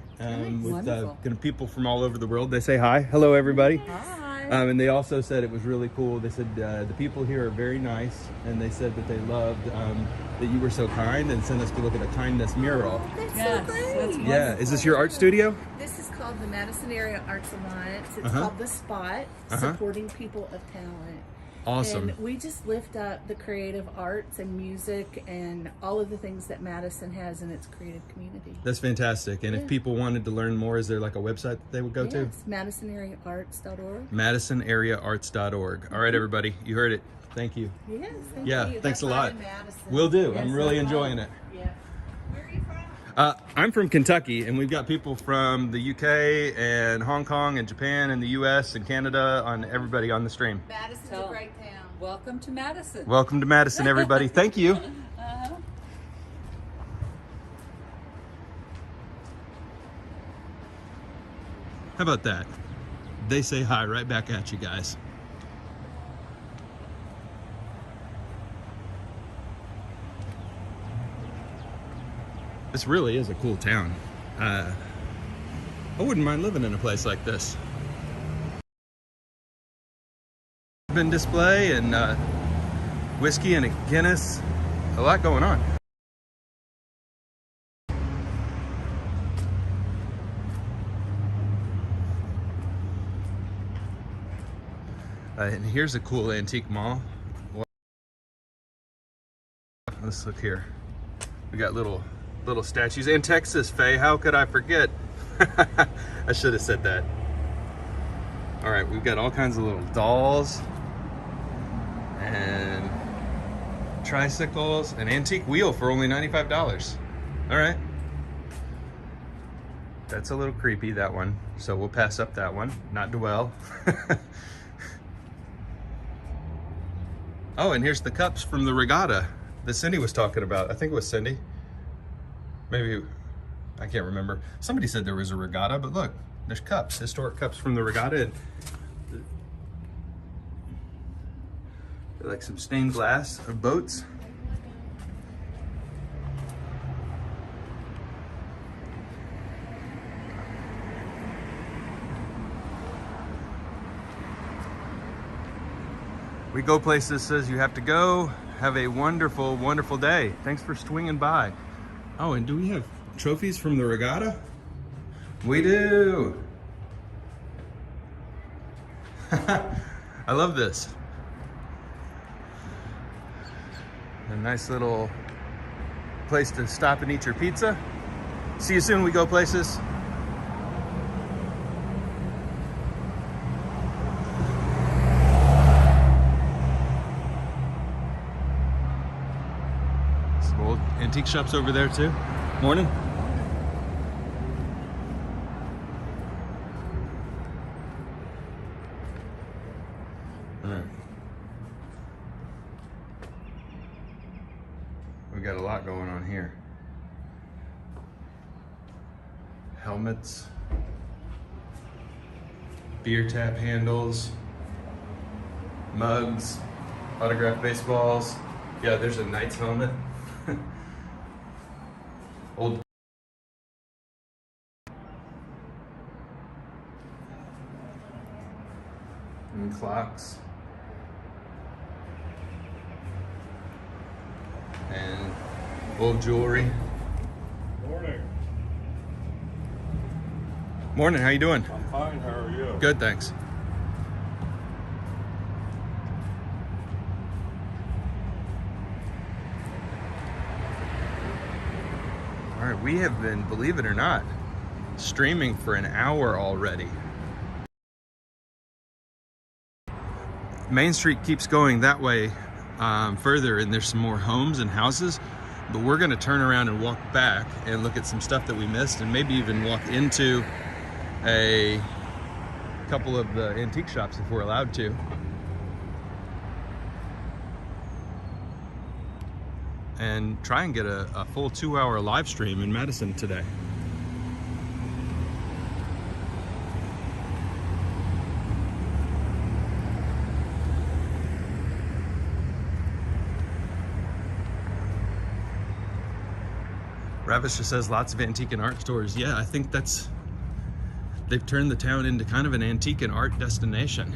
with Wonderful. People from all over the world. They say hi. Hello, everybody. Hi. And they also said it was really cool. They said the people here are very nice, and they said that they loved that you were so kind and sent us to look at a kindness mural. That's Yes, so great. that's Yeah. Is this your art studio? This is called the Madison Area Arts Alliance. It's called The Spot, supporting people of talent. Awesome. And we just lift up the creative arts and music and all of the things that Madison has in its creative community. That's fantastic. And if people wanted to learn more, is there like a website that they would go to? Yes, MadisonAreaArts.org. MadisonAreaArts.org. All right, everybody. You heard it. Thank you. Yes, thank Yeah, you. thanks a That's lot. right, Madison. Will do. Yes, I'm really that's enjoying right. it. Yeah. Where are you from? I'm from Kentucky, and we've got people from the UK and Hong Kong and Japan and the US and Canada, on everybody on the stream. Madison's Tell a 'em. great town. Welcome to Madison. Welcome to Madison, everybody. Thank you. How about that? They say hi right back at you guys. This really is a cool town. I wouldn't mind living in a place like this. Bourbon display and whiskey and a Guinness. A lot going on. And here's a cool antique mall. Let's look here. We got little statues. And Texas, Faye, how could I forget? I should have said that. All right, we've got all kinds of little dolls and tricycles, an antique wheel for only $95. All right. That's a little creepy, that one. So we'll pass up that one, not dwell. Oh, and here's the cups from the regatta that Cindy was talking about. I think it was Cindy. Maybe, I can't remember. Somebody said there was a regatta, but look, there's cups, historic cups from the regatta. And they're like some stained glass of boats. We Go Places says you have to go. Have a wonderful, wonderful day. Thanks for swinging by. Oh, and do we have trophies from the regatta? We do. I love this. A nice little place to stop and eat your pizza. See you soon, We Go Places. Some old antique shops over there too. Morning. All right. We got a lot going on here. Helmets, beer tap handles, mugs, autographed baseballs. Yeah, there's a Knights helmet. Old and clocks. And old jewelry. Morning. Morning, how you doing? I'm fine, how are you? Good, thanks. All right, we have been, believe it or not, streaming for an hour already. Main Street keeps going that way further, and there's some more homes and houses, but we're gonna turn around and walk back and look at some stuff that we missed, and maybe even walk into a couple of the antique shops if we're allowed to. And try and get a full 2-hour live stream in Madison today. Ravish just says lots of antique and art stores. Yeah, I think they've turned the town into kind of an antique and art destination.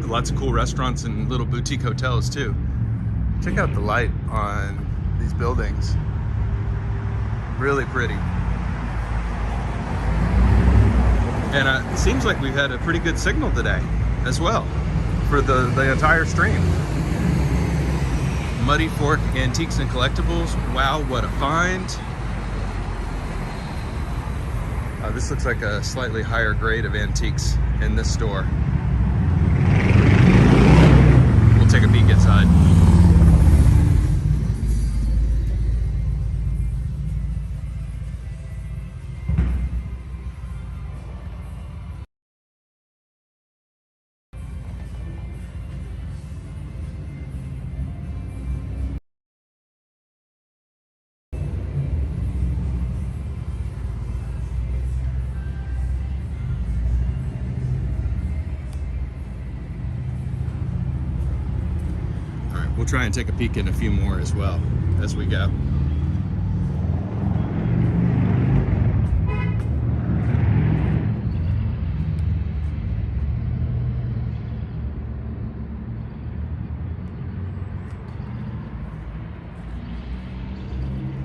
Lots of cool restaurants and little boutique hotels too. Check out the light on these buildings. Really pretty. And it seems like we've had a pretty good signal today as well for the entire stream. Muddy Fork Antiques and Collectibles. Wow, what a find. This looks like a slightly higher grade of antiques in this store. We'll take a peek inside. We'll try and take a peek in a few more as well as we go.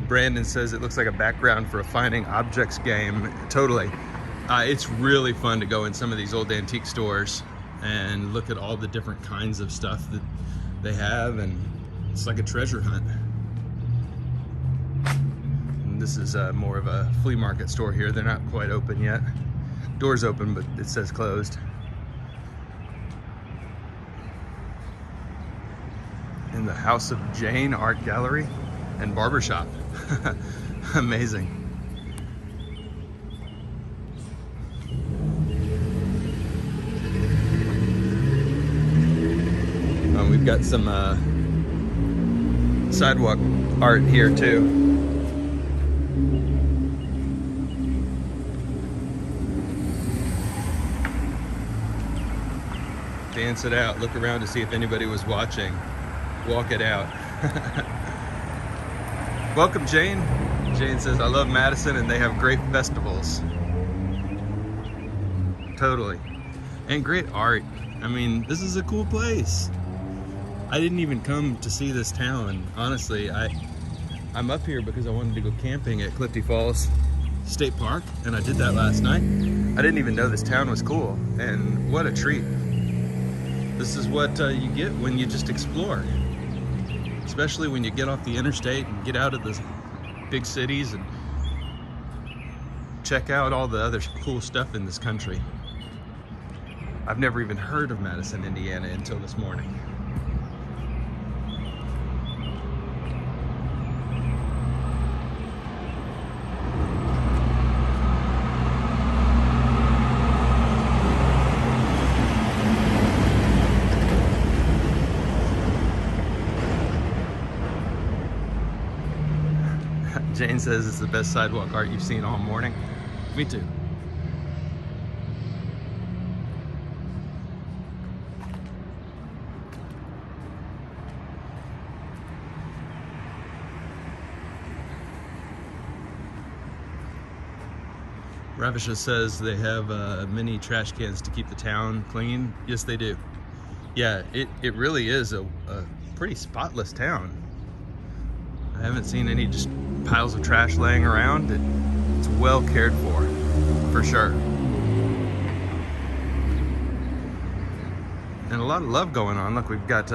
Brandon says it looks like a background for a finding objects game. Totally. It's really fun to go in some of these old antique stores and look at all the different kinds of stuff that they have, and it's like a treasure hunt. And this is more of a flea market store here. They're not quite open yet. Door's open, but it says closed. In the House of Jane Art Gallery and Barber Shop. Amazing. We've got some sidewalk art here too. Dance it out, look around to see if anybody was watching. Walk it out. Welcome, Jane. Jane says, I love Madison and they have great festivals. Totally. and great art. I mean, this is a cool place. I didn't even come to see this town. Honestly, I'm up here because I wanted to go camping at Clifty Falls State Park, and I did that last night. I didn't even know this town was cool, and what a treat. This is what you get when you just explore, especially when you get off the interstate and get out of the big cities and check out all the other cool stuff in this country. I've never even heard of Madison, Indiana until this morning. Jane says it's the best sidewalk art you've seen all morning. Me too. Ravisha says they have mini trash cans to keep the town clean. Yes, they do. Yeah, it really is a pretty spotless town. I haven't seen any just piles of trash laying around. It's well cared for sure. And a lot of love going on. Look, we've got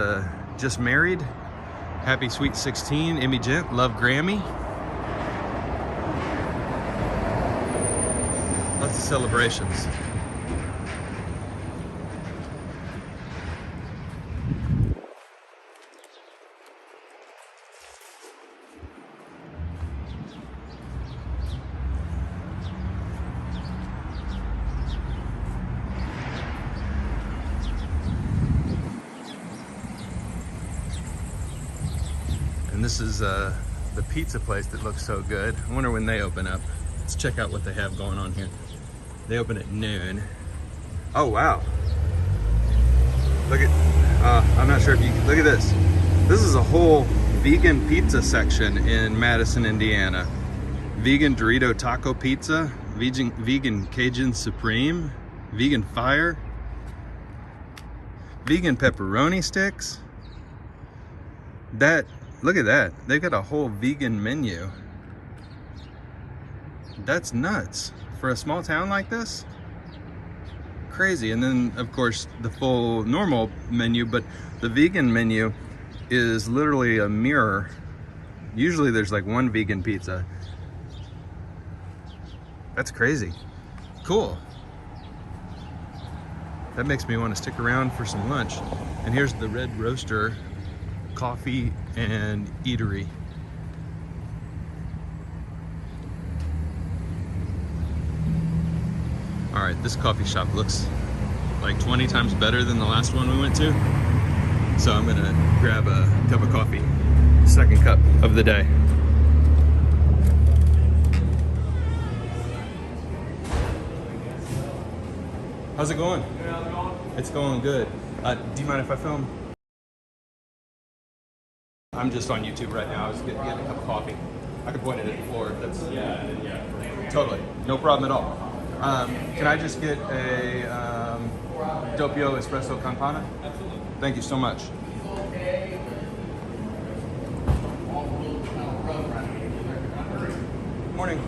Just Married, Happy Sweet 16, Emmy Gent, Love Grammy. Lots of celebrations. And this is the pizza place that looks so good. I wonder when they open up. Let's check out what they have going on here. They open at noon. Oh, wow. Look at, I'm not sure if you can, look at this. This is a whole vegan pizza section in Madison, Indiana. Vegan Dorito Taco Pizza, vegan Cajun Supreme, vegan Fire, vegan pepperoni sticks. Look at that. They've got a whole vegan menu. That's nuts. For a small town like this? Crazy. And then, of course, the full normal menu, but the vegan menu is literally a mirror. Usually there's like one vegan pizza. That's crazy. Cool. That makes me want to stick around for some lunch. And here's the Red Roaster Coffee and Eatery. All right, this coffee shop looks like 20 times better than the last one we went to. So I'm gonna grab a cup of coffee, second cup of the day. How's it going? It's going good. Do you mind if I film? I'm just on YouTube right now. I was getting a cup of coffee. I could point it at the floor. That's totally no problem at all. Can I just get a doppio espresso campana? Absolutely. Thank you so much. Morning.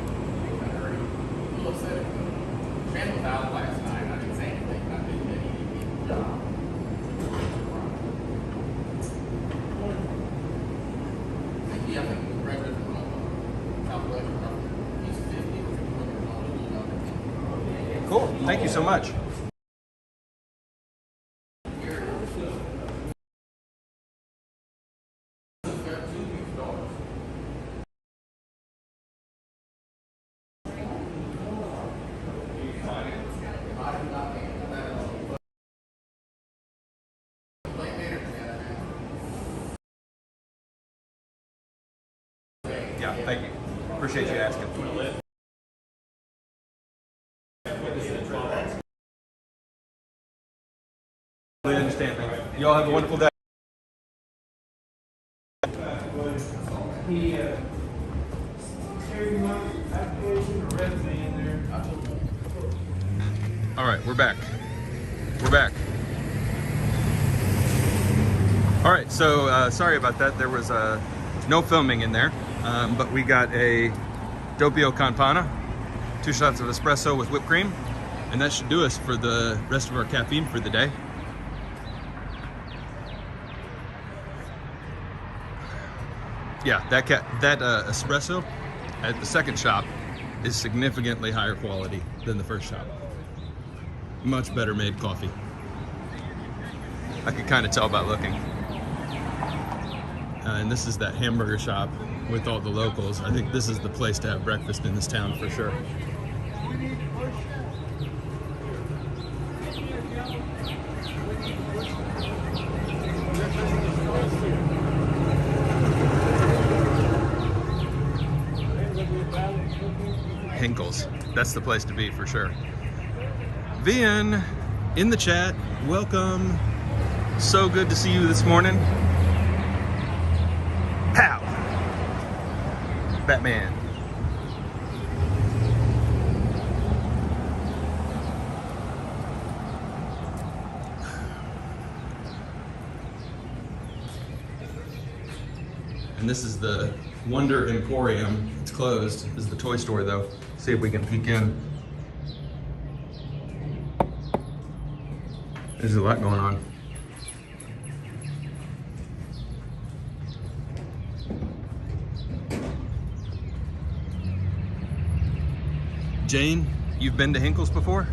Cool. Thank you so much. Yeah, thank you. Appreciate you asking. I understand. You all have a wonderful day. All right, we're back. We're back. All right, so sorry about that. There was no filming in there, but we got a doppio campana, 2 shots of espresso with whipped cream, and that should do us for the rest of our caffeine for the day. Yeah, that espresso at the second shop is significantly higher quality than the first shop. Much better made coffee. I could kind of tell by looking. And this is that hamburger shop with all the locals. I think this is the place to have breakfast in this town for sure. Hinkles. That's the place to be for sure. Vian in the chat, welcome. So good to see you this morning. Pow! Batman. And this is the Wonder Emporium. It's closed. This is the toy store though. See if we can peek in. There's a lot going on. Jane, you've been to Hinkles before?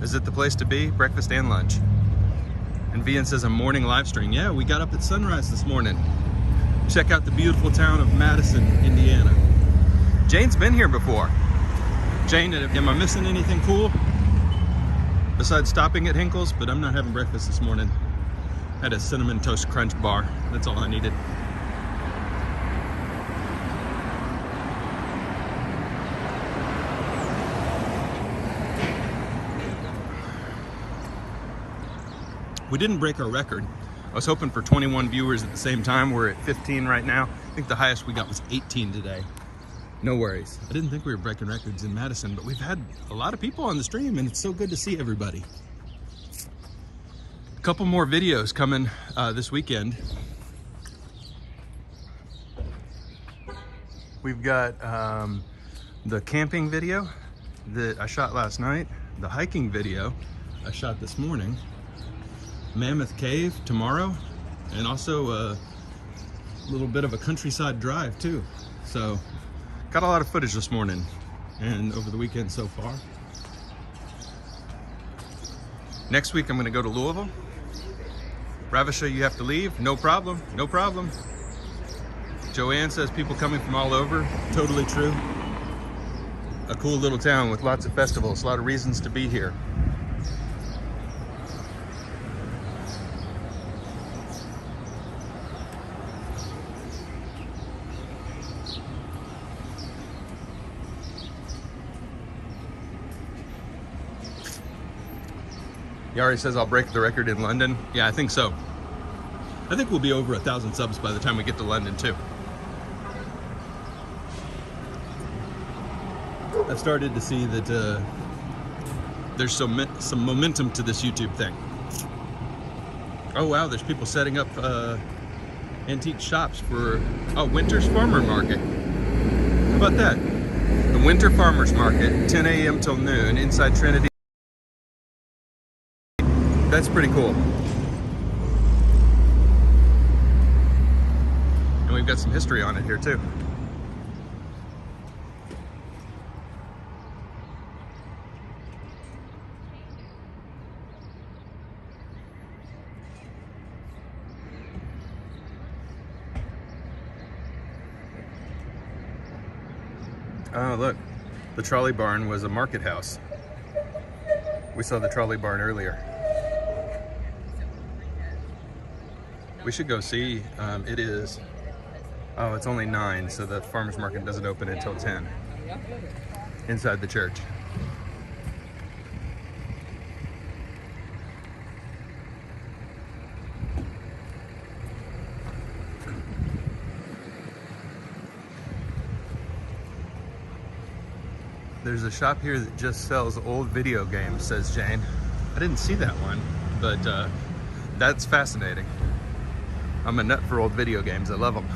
Is it the place to be? Breakfast and lunch. And Vian says a morning live stream. Yeah, we got up at sunrise this morning. Check out the beautiful town of Madison, Indiana. Jane's been here before. Jane, am I missing anything cool? Besides stopping at Hinkles, but I'm not having breakfast this morning. Had a Cinnamon Toast Crunch bar. That's all I needed. We didn't break our record. I was hoping for 21 viewers at the same time. We're at 15 right now. I think the highest we got was 18 today. No worries. I didn't think we were breaking records in Madison, but we've had a lot of people on the stream and it's so good to see everybody. A couple more videos coming this weekend. We've got the camping video that I shot last night, the hiking video I shot this morning, Mammoth Cave tomorrow, and also a little bit of a countryside drive too. So got a lot of footage this morning and over the weekend so far. Next week I'm going to go to Louisville. Ravisha, you have to leave? No problem, no problem. Joanne says people coming from all over. Totally true. A cool little town with lots of festivals, a lot of reasons to be here. Yari says I'll break the record in London. Yeah, I think so. I think we'll be over 1,000 subs by the time we get to London too. I've started to see that there's some momentum to this YouTube thing. Oh wow, there's people setting up antique shops for Winter's Farmer Market. How about that? The Winter Farmers Market, 10 a.m. till noon inside Trinity. That's pretty cool. And we've got some history on it here too. Oh, look, the trolley barn was a market house. We saw the trolley barn earlier. We should go see. It is, it's only 9, so the farmer's market doesn't open until 10 inside the church. There's a shop here that just sells old video games, says Jane. I didn't see that one, but that's fascinating. I'm a nut for old video games. I love them.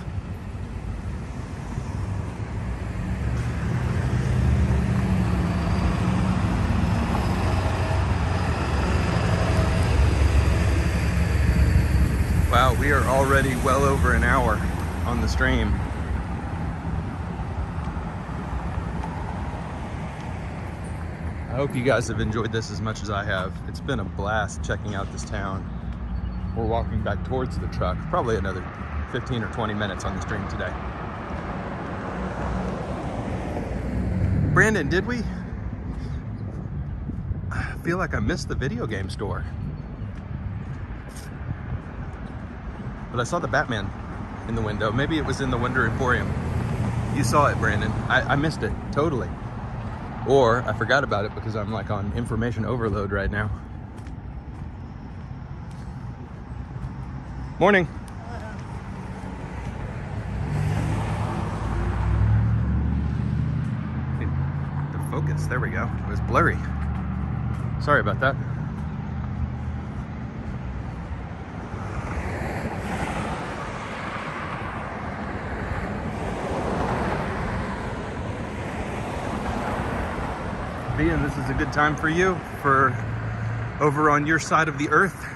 Wow, we are already well over an hour on the stream. I hope you guys have enjoyed this as much as I have. It's been a blast checking out this town. We're walking back towards the truck, probably another 15 or 20 minutes on the stream today. Brandon, did we? I feel like I missed the video game store. But I saw the Batman in the window. Maybe it was in the Wonder Emporium. You saw it, Brandon. I missed it, totally. Or I forgot about it because I'm like on information overload right now. Morning. The focus, there we go. It was blurry. Sorry about that. And this is a good time for you, for over on your side of the earth.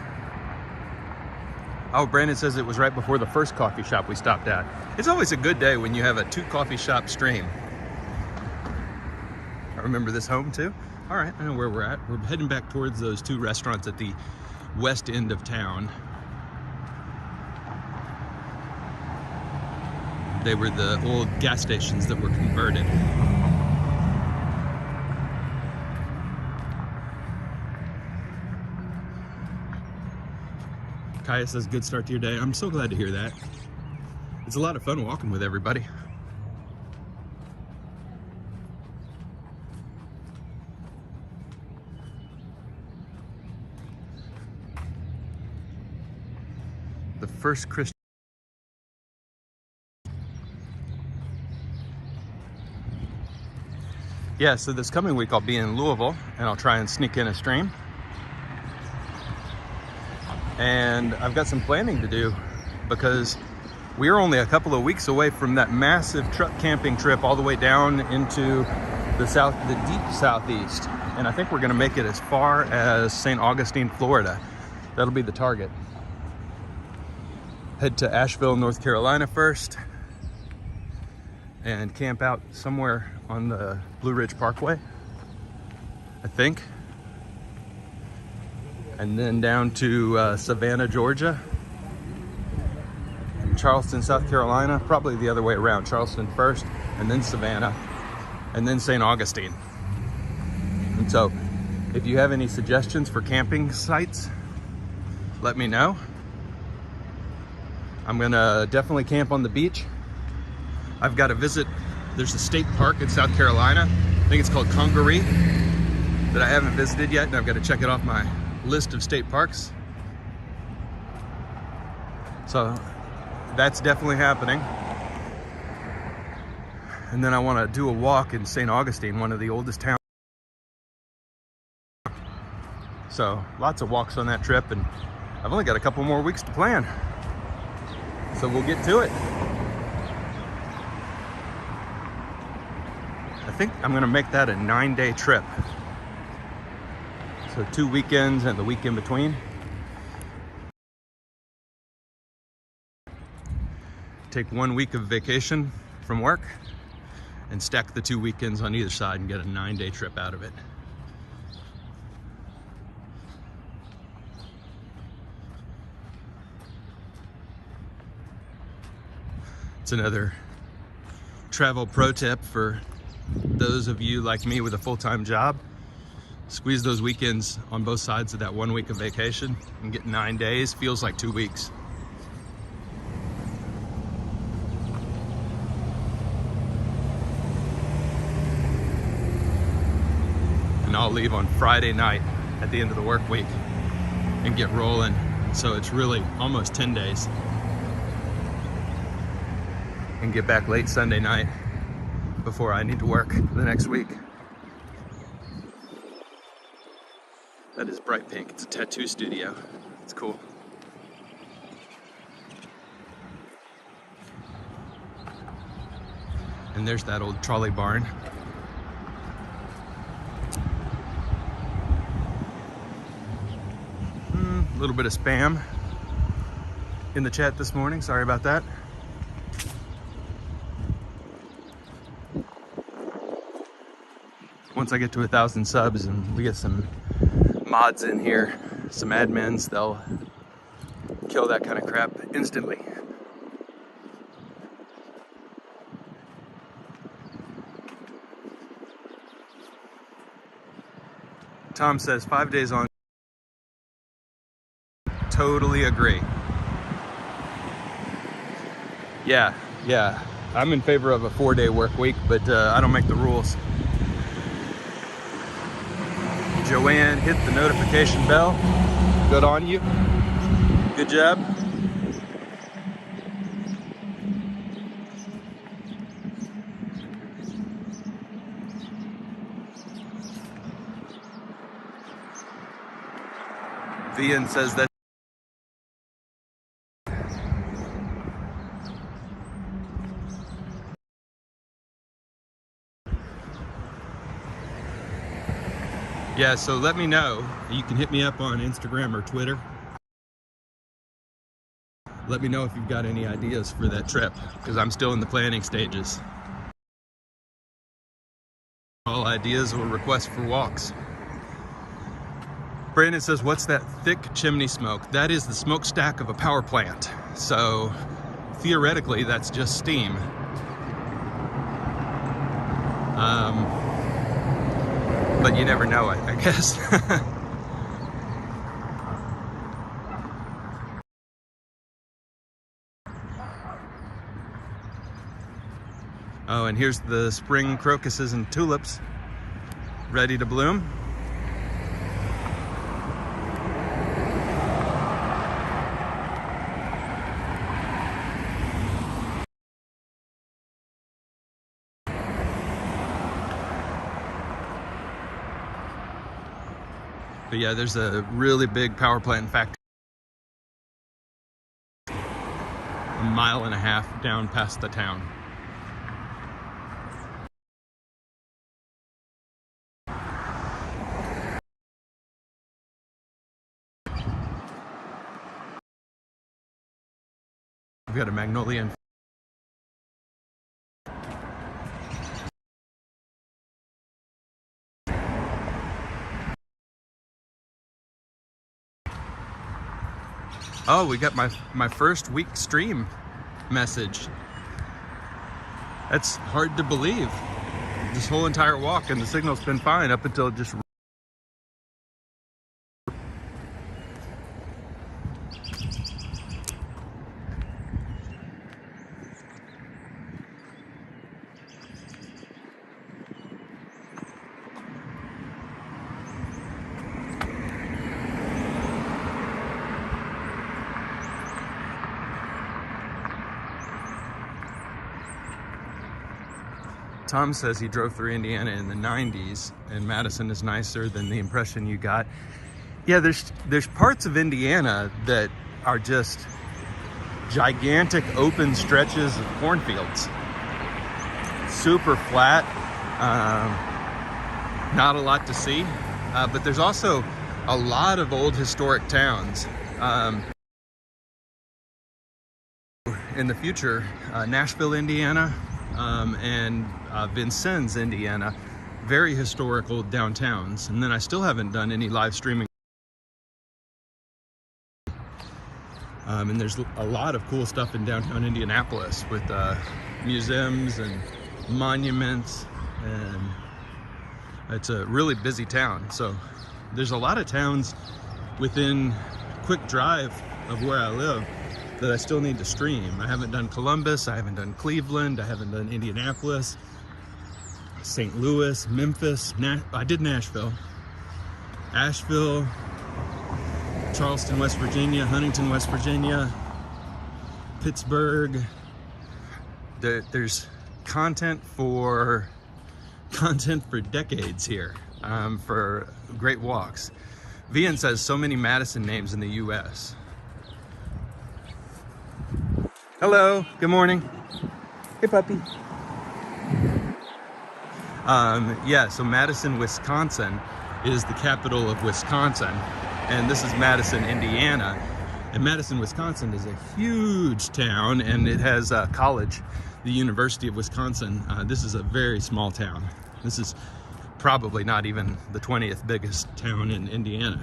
Oh, Brandon says it was right before the first coffee shop we stopped at. It's always a good day when you have a 2 coffee shop stream. I remember this home too. All right, I know where we're at. We're heading back towards those 2 restaurants at the west end of town. They were the old gas stations that were converted. Kaya says, good start to your day. I'm so glad to hear that. It's a lot of fun walking with everybody. The first Christian. Yeah, so this coming week I'll be in Louisville and I'll try and sneak in a stream. And I've got some planning to do because we're only a couple of weeks away from that massive truck camping trip all the way down into the deep southeast. And I think we're gonna make it as far as St. Augustine, Florida. That'll be the target. Head to Asheville, North Carolina first and camp out somewhere on the Blue Ridge Parkway, I think. And then down to Savannah, Georgia, and Charleston, South Carolina, probably the other way around. Charleston first, and then Savannah, and then St. Augustine. And so, if you have any suggestions for camping sites, let me know. I'm gonna definitely camp on the beach. I've got to visit, there's a state park in South Carolina, I think it's called Congaree, that I haven't visited yet, and I've got to check it off my list of state parks. So that's definitely happening. And then I want to do a walk in St. Augustine, one of the oldest towns. So lots of walks on that trip, and I've only got a couple more weeks to plan. So we'll get to it. I think I'm gonna make that a 9-day trip. So 2 weekends and the week in between. Take 1 week of vacation from work and stack the 2 weekends on either side and get a 9-day trip out of it. It's another travel pro tip for those of you like me with a full-time job. Squeeze those weekends on both sides of that 1 week of vacation and get 9 days. Feels like 2 weeks. And I'll leave on Friday night at the end of the work week and get rolling. So it's really almost 10 days. And get back late Sunday night before I need to work the next week. That is bright pink. It's a tattoo studio. It's cool. And there's that old trolley barn. A little bit of spam in the chat this morning. Sorry about that. Once I get to 1,000 subs and we get some mods in here, some admins, they'll kill that kind of crap instantly. Tom says 5 days on. Totally agree. Yeah. I'm in favor of a 4-day work week, but I don't make the rules. Joanne hit the notification bell. Good on you. Good job. Vian says that. Yeah, so let me know. You can hit me up on Instagram or Twitter. Let me know if you've got any ideas for that trip, because I'm still in the planning stages. All ideas or requests for walks. Brandon says, what's that thick chimney smoke? That is the smokestack of a power plant. So theoretically, that's just steam. But you never know, I guess. Oh, and here's the spring crocuses and tulips ready to bloom. But yeah, there's a really big power plant factory a mile and a half down past the town. We've got a magnolia. Oh, we got my first week stream message. That's hard to believe. This whole entire walk and the signal's been fine up until just. Tom says he drove through Indiana in the 90s and Madison is nicer than the impression you got. Yeah, there's parts of Indiana that are just gigantic open stretches of cornfields. Super flat, not a lot to see, but there's also a lot of old historic towns. In the future, Nashville, Indiana, and Vincennes, Indiana, very historical downtowns. And then I still haven't done any live streaming. And there's a lot of cool stuff in downtown Indianapolis with museums and monuments, and it's a really busy town. So there's a lot of towns within quick drive of where I live that I still need to stream. I haven't done Columbus, I haven't done Cleveland, I haven't done Indianapolis, St. Louis, Memphis, I did Nashville, Asheville, Charleston, West Virginia, Huntington, West Virginia, Pittsburgh. There's content for decades here, for great walks. Vian says so many Madison names in the U.S. Hello, good morning. Hey, puppy. Yeah, so Madison, Wisconsin is the capital of Wisconsin, and this is Madison, Indiana. And Madison, Wisconsin is a huge town, and it has a college, the University of Wisconsin. This is a very small town. This is probably not even the 20th biggest town in Indiana.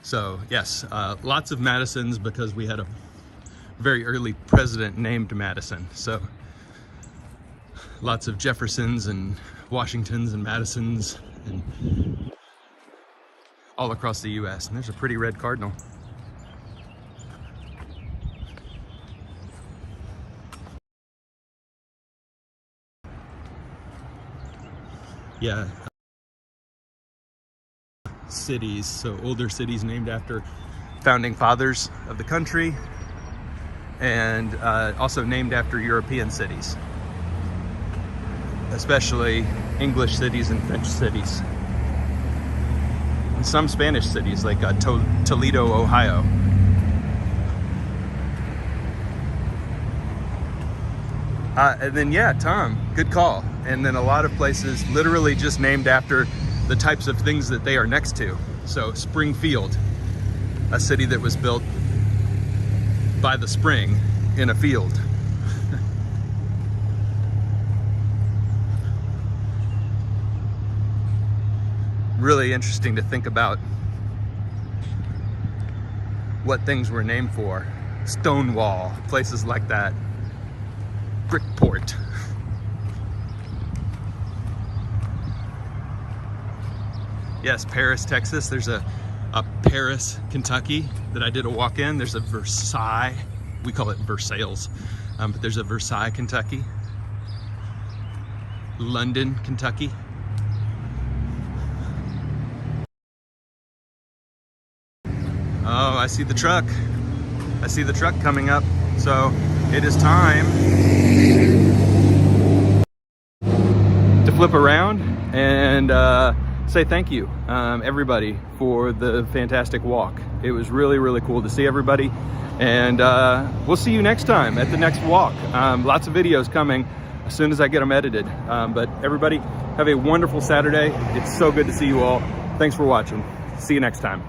So yes, lots of Madisons because we had a very early president named Madison. So lots of Jeffersons and Washingtons and Madisons and all across the US. And there's a pretty red cardinal. Yeah. Cities, so older cities named after founding fathers of the country, and also named after European cities, especially English cities and French cities. And some Spanish cities like Toledo, Ohio. And then yeah, Tom, good call. And then a lot of places literally just named after the types of things that they are next to. So Springfield, a city that was built by the spring in a field. Really interesting to think about what things were named for. Stonewall, places like that. Brickport. Yes, Paris, Texas. There's a Paris, Kentucky that I did a walk in. There's a Versailles. We call it Versailles. But there's a Versailles, Kentucky. London, Kentucky. Oh, I see the truck. I see the truck coming up. So it is time to flip around and say thank you, everybody, for the fantastic walk. It was really, really cool to see everybody. And we'll see you next time at the next walk. Lots of videos coming as soon as I get them edited. But everybody, have a wonderful Saturday. It's so good to see you all. Thanks for watching. See you next time.